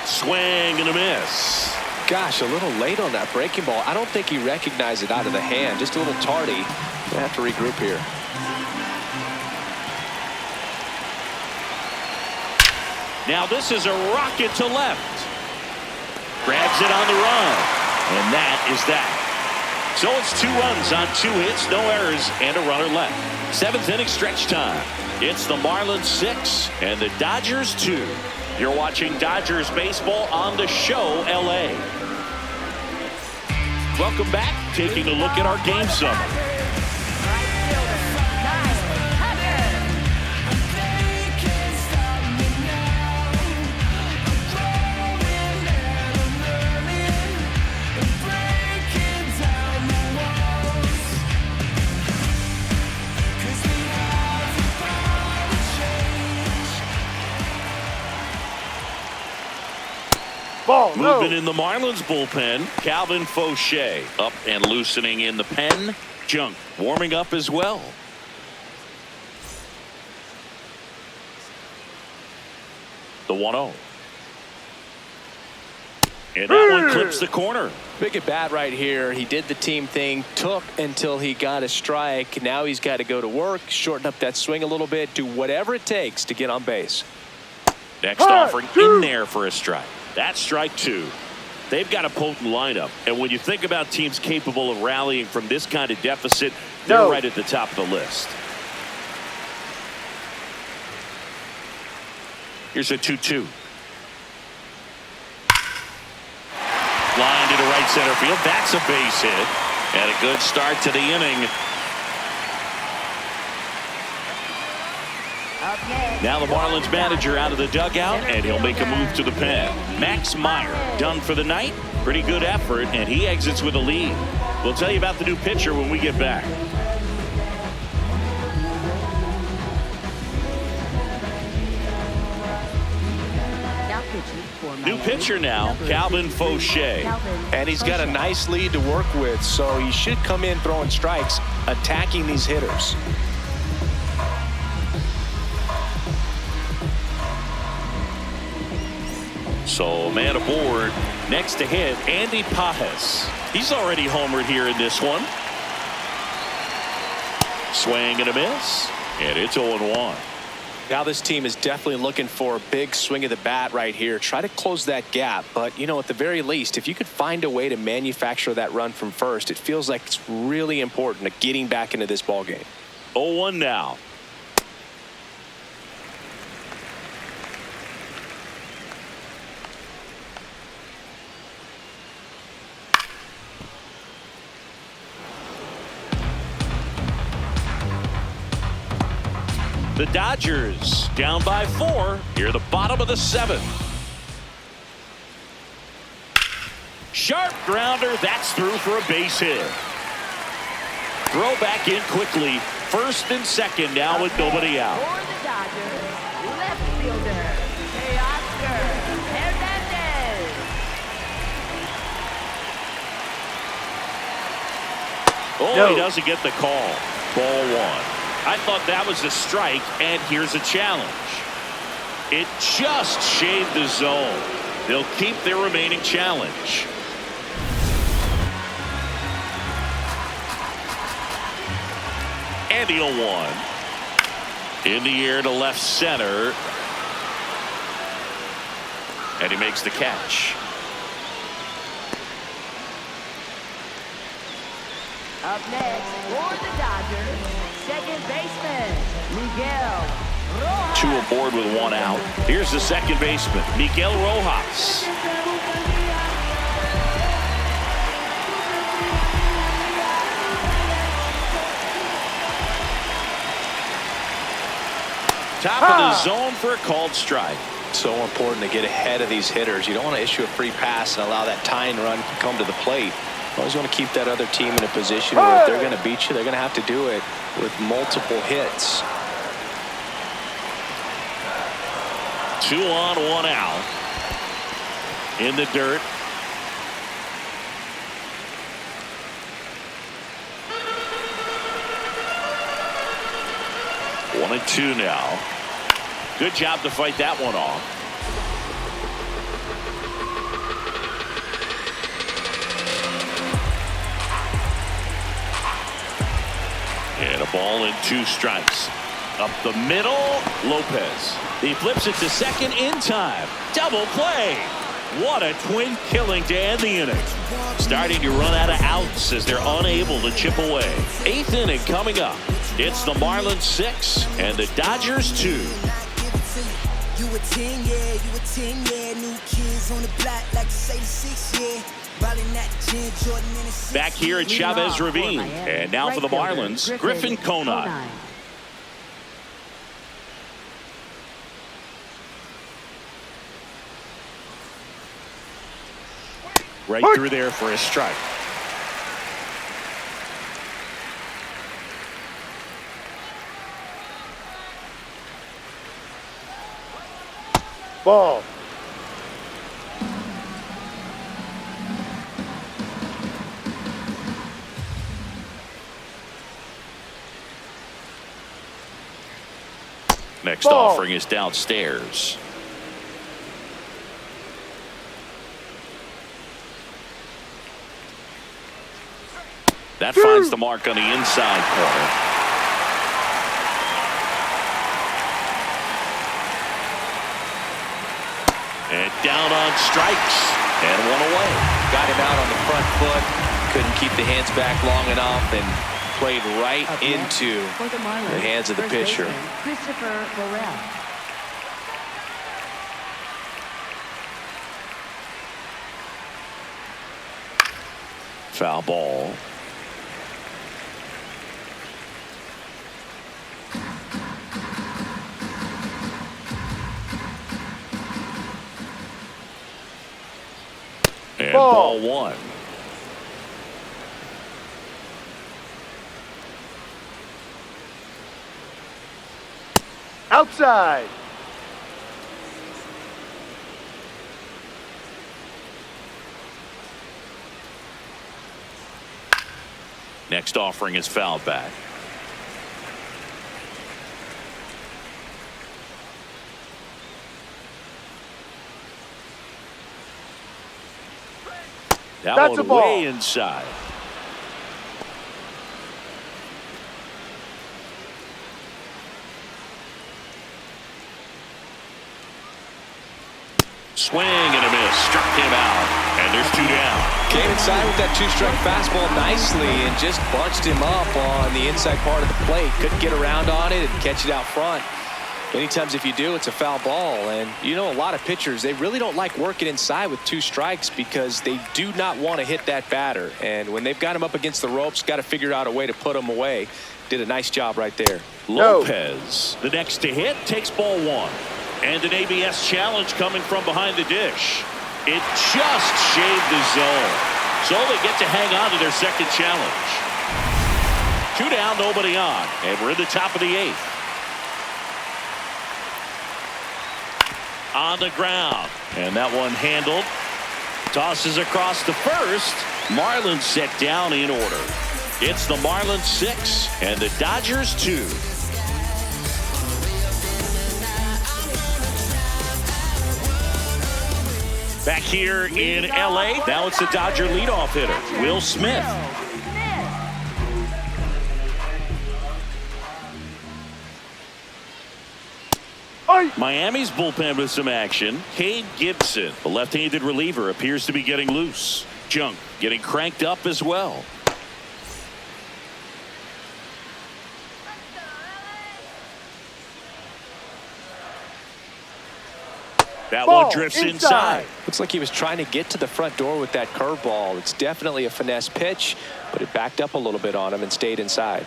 Swing and a miss. Gosh, a little late on that breaking ball. I don't think he recognized it out of the hand. Just a little tardy. Gonna have to regroup here. Now this is a rocket to left. Grabs it on the run. And that is that. So it's 2 runs on 2 hits, no errors, and a runner left. 7th inning stretch time. It's the Marlins 6 and the Dodgers 2. You're watching Dodgers baseball on the Show LA. Welcome back. Taking a look at our game summary. Ball, no. Movement in the Marlins bullpen. Calvin Fauché up and loosening in the pen. Junk warming up as well. The 1-0. And that one clips the corner. Big at bat right here. He did the team thing, took until he got a strike. Now he's got to go to work, shorten up that swing a little bit, do whatever it takes to get on base. Next offering in there for a strike. That's strike 2. They've got a potent lineup. And when you think about teams capable of rallying from this kind of deficit, they're right at the top of the list. Here's a 2-2. Line into right center field. That's a base hit. And a good start to the inning. Now the Marlins manager out of the dugout, and he'll make a move to the pen. Max Meyer done for the night. Pretty good effort, and he exits with a lead. We'll tell you about the new pitcher when we get back. New pitcher now, Calvin Fauché. And he's got a nice lead to work with, so he should come in throwing strikes, attacking these hitters. So man aboard. Next to hit, Andy Pajes. He's already homered here in this one. Swing and a miss, and it's 0-1. Now this team is definitely looking for a big swing of the bat right here. Try to close that gap. But, you know, at the very least, if you could find a way to manufacture that run from first, it feels like it's really important to getting back into this ball game. 0-1 now. The Dodgers down by 4 near the bottom of the 7th. Sharp grounder. That's through for a base hit. Throw back in quickly. First and second now with nobody out. For the Dodgers, left fielder, Oscar Hernandez. Oh, he doesn't get the call. Ball 1. I thought that was a strike, and here's a challenge. It just shaved the zone. They'll keep their remaining challenge. And the 0-1. In the air to left center. And he makes the catch. Up next for the Dodgers, second baseman, Miguel Rojas. 2 aboard with 1 out. Here's the second baseman, Miguel Rojas. Top of the zone for a called strike. So important to get ahead of these hitters. You don't want to issue a free pass and allow that tying run to come to the plate. You always want to keep that other team in a position where if they're going to beat you, they're going to have to do it with multiple hits. 2 on, 1 out. In the dirt. One and 2 now. Good job to fight that one off. And a ball and 2 strikes. Up the middle, Lopez. He flips it to second in time. Double play. What a twin killing to end the inning. Starting to run out of outs as they're unable to chip away. 8th inning coming up. It's the Marlins 6 and the Dodgers 2. You a 10, yeah, you a 10, yeah. New kids on the block like say 6, yeah. Back here at Chavez Ravine. And now for the Marlins, Griffin Conine. Right through there for a strike. Ball. Next Ball. offering is downstairs. That finds the mark on the inside corner. And down on strikes. And one away. Got him out on the front foot. Couldn't keep the hands back long enough and played right into the hands of the pitcher. Christopher Morel. Foul ball. And ball one. Outside. Next offering is fouled back. That That's a one ball. way inside. Swing and a miss. Struck him out. And there's two down. Came inside with that two-strike fastball nicely and just bunched him up on the inside part of the plate. Couldn't get around on it and catch it out front. Many times if you do, it's a foul ball. And you know, a lot of pitchers, they really don't like working inside with two strikes because they do not want to hit that batter. And when they've got him up against the ropes, got to figure out a way to put him away. Did a nice job right there. Lopez, the next to hit, takes ball one. And an ABS challenge coming from behind the dish. It just shaved the zone. So they get to hang on to their second challenge. Two down, nobody on. And we're in the top of the eighth. On the ground. And that one handled. Tosses across the first. Marlins set down in order. It's the Marlins 6 and the Dodgers 2. Back here in LA, now it's the Dodger leadoff hitter, Will Smith. Miami's bullpen with some action. Cade Gibson, the left-handed reliever, appears to be getting loose. Junk getting cranked up as well. That Ball one drifts inside. Looks like he was trying to get to the front door with that curveball. It's definitely a finesse pitch, but it backed up a little bit on him and stayed inside.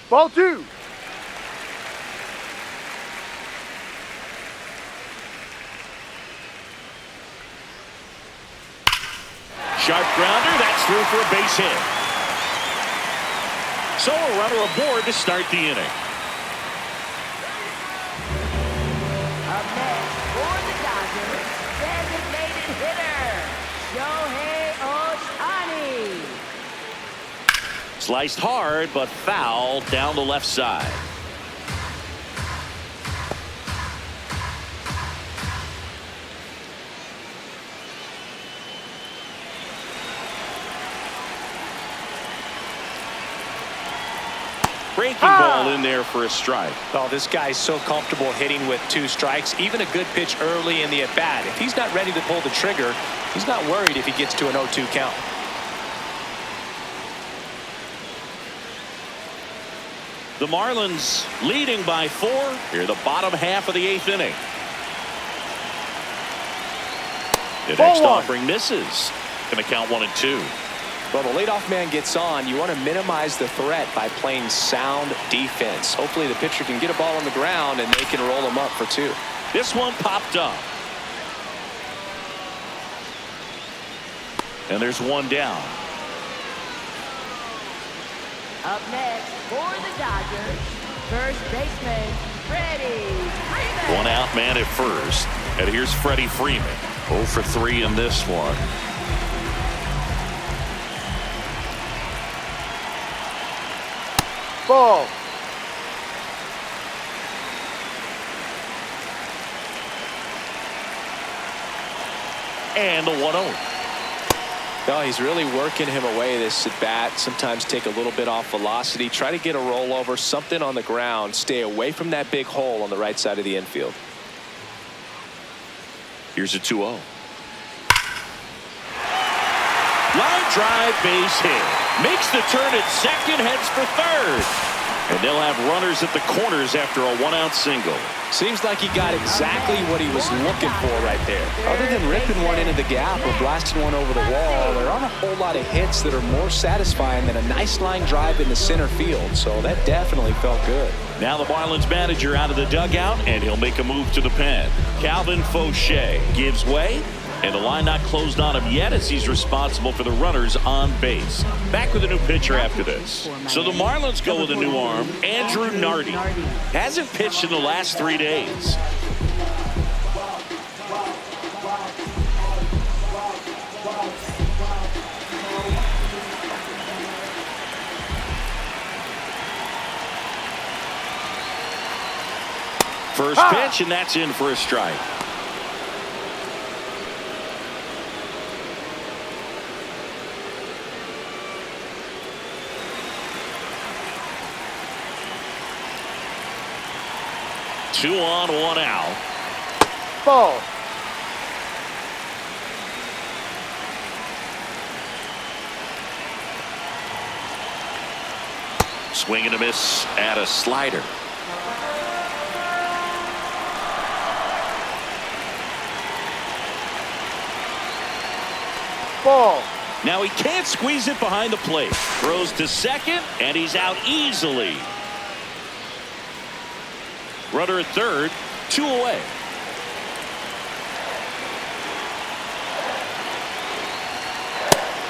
Ball two. Sharp grounder, that's through for a base hit. So a runner aboard to start the inning. Up next for the Dodgers, designated hitter, Shohei Ohtani. Sliced hard, but foul down the left side. Breaking ball in there for a strike. Oh, this guy's so comfortable hitting with two strikes. Even a good pitch early in the at-bat. If he's not ready to pull the trigger, he's not worried if he gets to an 0-2 count. The Marlins leading by 4 here the bottom half of the 8th inning. The next offering misses. Going to count 1-2. Well, the leadoff man gets on. You want to minimize the threat by playing sound defense. Hopefully the pitcher can get a ball on the ground and they can roll him up for 2. This one popped up. And there's one down. Up next for the Dodgers, first baseman, Freddie Freeman. One out man at first. And here's Freddie Freeman. 0 for 3 in this one. Ball. And the 1-0. No, he's really working him away this at bat. Sometimes take a little bit off velocity. Try to get a rollover, something on the ground. Stay away from that big hole on the right side of the infield. Here's a 2-0. Line drive, base hit. Makes the turn at second, heads for third. And they'll have runners at the corners after a 1-out single. Seems like he got exactly what he was looking for right there. Other than ripping one into the gap or blasting one over the wall, there aren't a whole lot of hits that are more satisfying than a nice line drive in the center field. So that definitely felt good. Now the Marlins manager out of the dugout, and he'll make a move to the pen. Calvin Fauché gives way, and the line not closed on him yet as he's responsible for the runners on base. Back with a new pitcher after this. So the Marlins go with a new arm, Andrew Nardi. Hasn't pitched in the last 3 days. First pitch, and that's in for a strike. Two on, 1 out. Ball. Swing and a miss at a slider. Ball. Now he can't squeeze it behind the plate. Throws to second, and he's out easily. Runner at third, 2 away.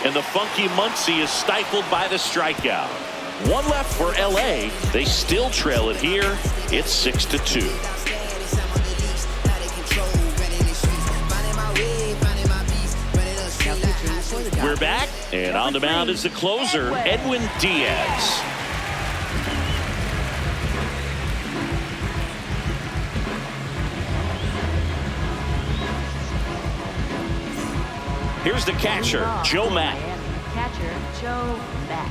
And the funky Muncie is stifled by the strikeout. 1 left for LA. They still trail it here. It's 6-2. We're back, and on the mound is the closer, Edwin Diaz. Here's the catcher, Joe Mack. Catcher, Joe Mack.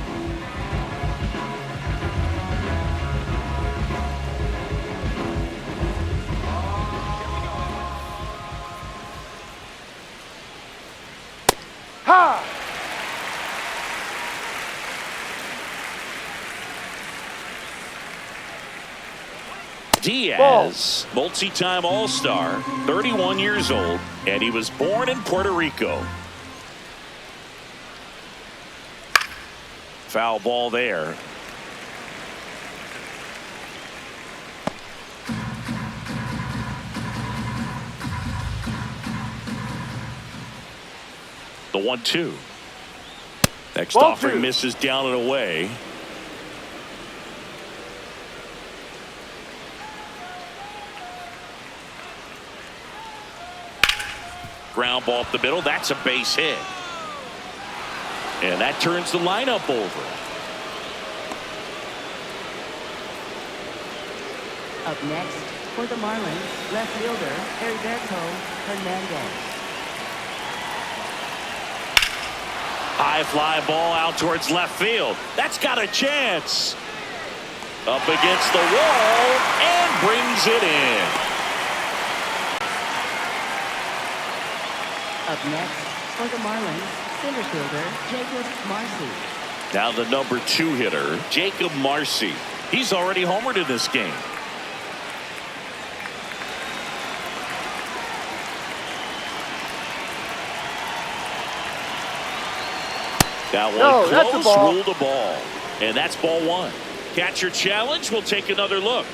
Ha! Diaz, multi-time All-Star, 31 years old, and he was born in Puerto Rico. Foul ball there. The 1-2. Next offering misses down and away. Ground ball up the middle. That's a base hit. And that turns the lineup over. Up next for the Marlins, left fielder Heriberto Hernandez. High fly ball out towards left field. That's got a chance. Up against the wall and brings it in. Up next for the Marlins, center fielder Jacob Marcy. Now the number 2 hitter, Jacob Marcy. He's already homered in this game. That one close, ruled a ball. And that's ball 1. Catcher challenge. We'll take another look.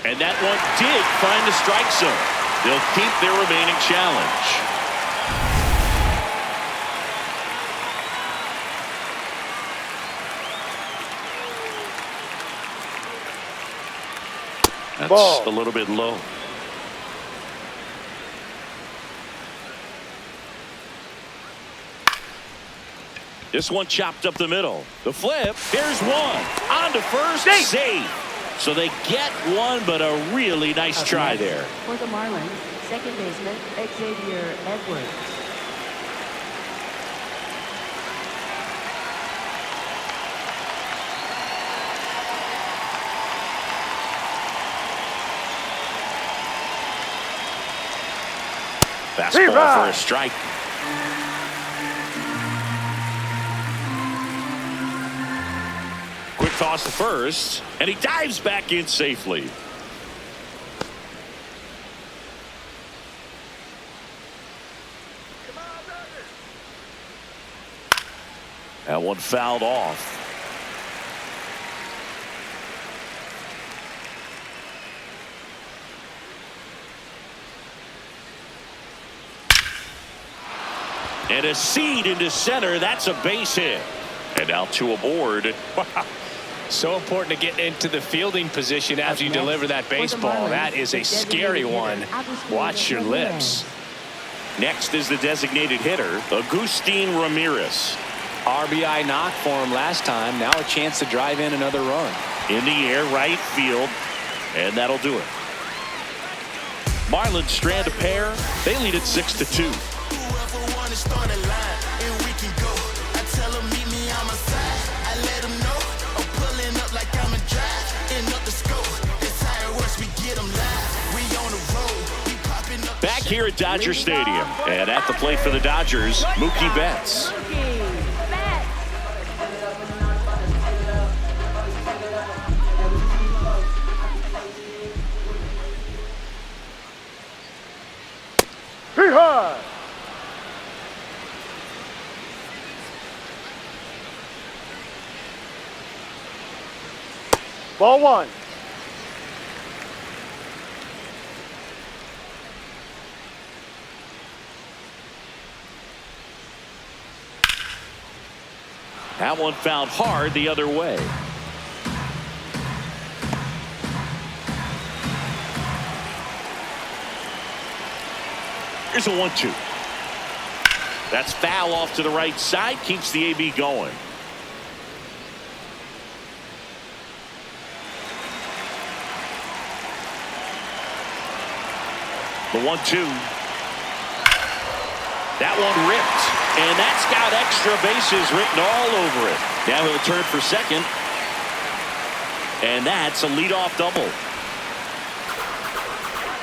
And that one did find the strike zone. They'll keep their remaining challenge. That's a little bit low. This one chopped up the middle. The flip. There's one. On to first. Save. So they get one, but a really nice try there. For the Marlins, second baseman Xavier Edwards. Fastball for a strike. Quick toss to first, and he dives back in safely. That one fouled off. And a seed into center. That's a base hit. And now two aboard. Wow. So important to get into the fielding position after you deliver that baseball. That is a scary one. Watch your lips. Next is the designated hitter, Agustin Ramirez. RBI knock for him last time. Now a chance to drive in another run. In the air, right field. And that'll do it. Marlins strand a pair. They lead it 6-2. Start a line and we can go. I tell them meet me on my side. I let them know I'm pulling up like I'm a drive. And up the scope. It's how it works. We get them live. We on the road. We popping up. Back here at Dodger Stadium. And at the plate for the Dodgers, Mookie Betts. Ball one. That one fouled hard the other way. Here's a 1-2. That's foul off to the right side. Keeps the AB going. The 1-2. That one ripped. And that's got extra bases written all over it. Now he'll turn for second. And that's a leadoff double.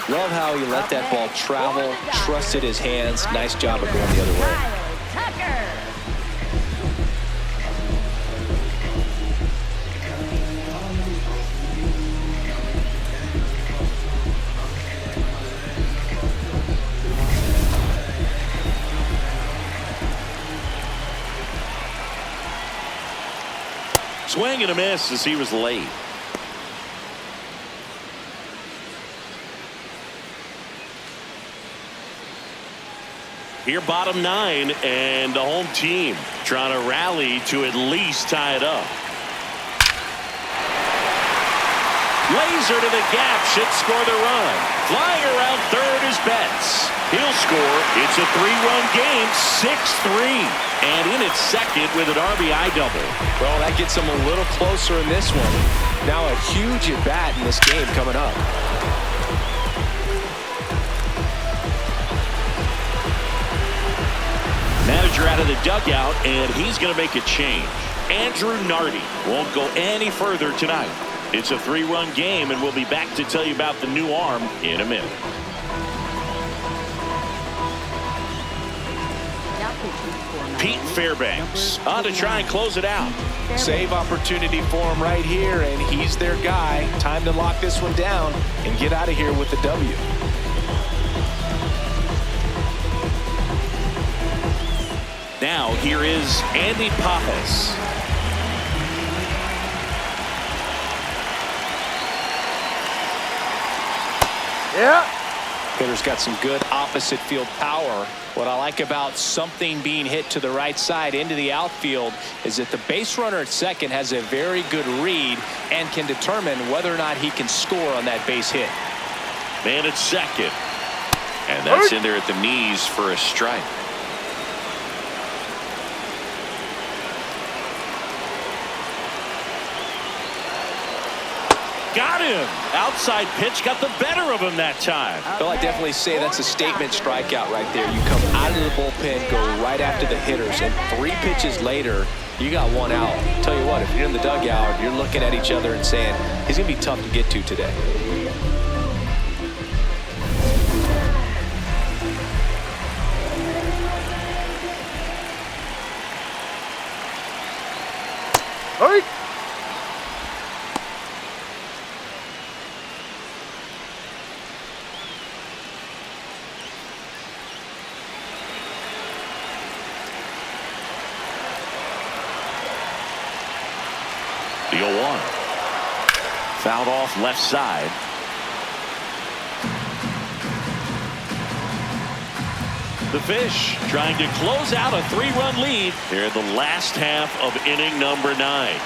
Love how he let that ball travel, trusted his hands. Nice job of going the other way. Swing and a miss as he was late. Here bottom 9 and the home team trying to rally to at least tie it up. Laser to the gap should score the run. Flying around third is Betts. He'll score. It's a 3-run game, 6-3. And in its second with an RBI double. Well, that gets him a little closer in this one. Now a huge at bat in this game coming up. Manager out of the dugout, and he's going to make a change. Andrew Nardi won't go any further tonight. It's a 3-run game, and we'll be back to tell you about the new arm in a minute. Pete Fairbanks on to try and close it out. Save opportunity for him right here, and he's their guy. Time to lock this one down and get out of here with the W. Now here is Andy Pajas. Yeah. Hitter's got some good opposite field power. What I like about something being hit to the right side into the outfield is that the base runner at second has a very good read and can determine whether or not he can score on that base hit. Man at second. And that's in there at the knees for a strike. him. Outside pitch got the better of him that time. Well, I definitely say that's a statement strikeout right there. You come out of the bullpen, go right after the hitters, and 3 pitches later, you got 1 out. Tell you what, if you're in the dugout, you're looking at each other and saying, he's going to be tough to get to today. Hurry! The 0-1. Fouled off left side. The Fish trying to close out a 3-run lead here in the last half of inning number 9.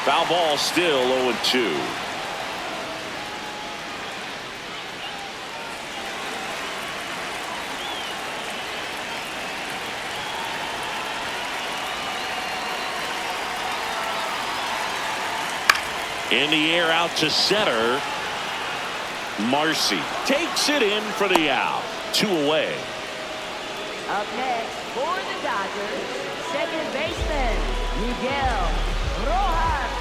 Foul ball, still 0-2. In the air out to center. Marcy takes it in for the out. 2 away. Up next for the Dodgers, second baseman, Miguel Rojas.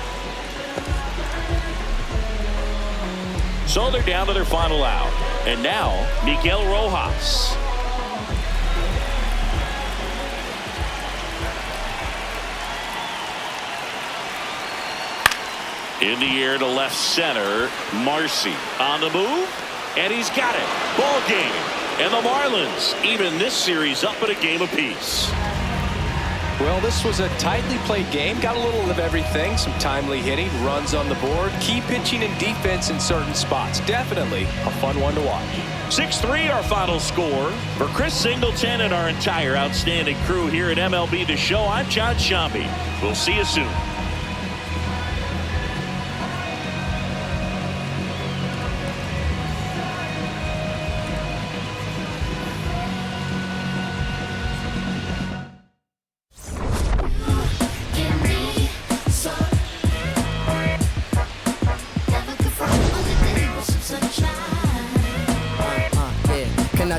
So they're down to their final out. And now, Miguel Rojas. In the air to left center. Marcy on the move. And he's got it. Ball game. And the Marlins even this series up at a game apiece. Well, this was a tightly played game. Got a little of everything. Some timely hitting, runs on the board, key pitching and defense in certain spots. Definitely a fun one to watch. 6-3 our final score. For Chris Singleton and our entire outstanding crew here at MLB The Show, I'm John Shambi. We'll see you soon.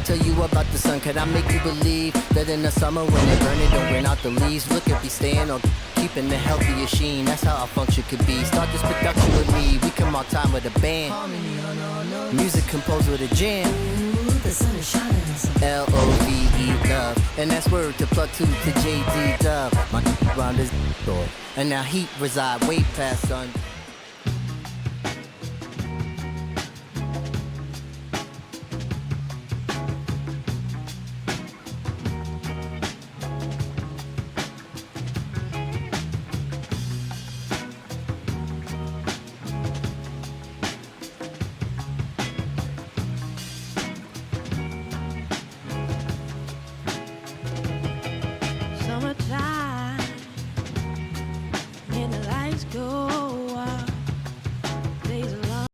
Tell you about the sun, can I make you believe that in the summer when they burn it, don't burn out the leaves? Look at me staying on keeping the healthiest sheen. That's how our function could be. Start this production with me. We come out time with a band. Music composed with a jam. L-O-V-E, love. And that's word to plug 2 to J.D. Dub. My round is door. And now heat reside way past sun. Summertime, and the lights go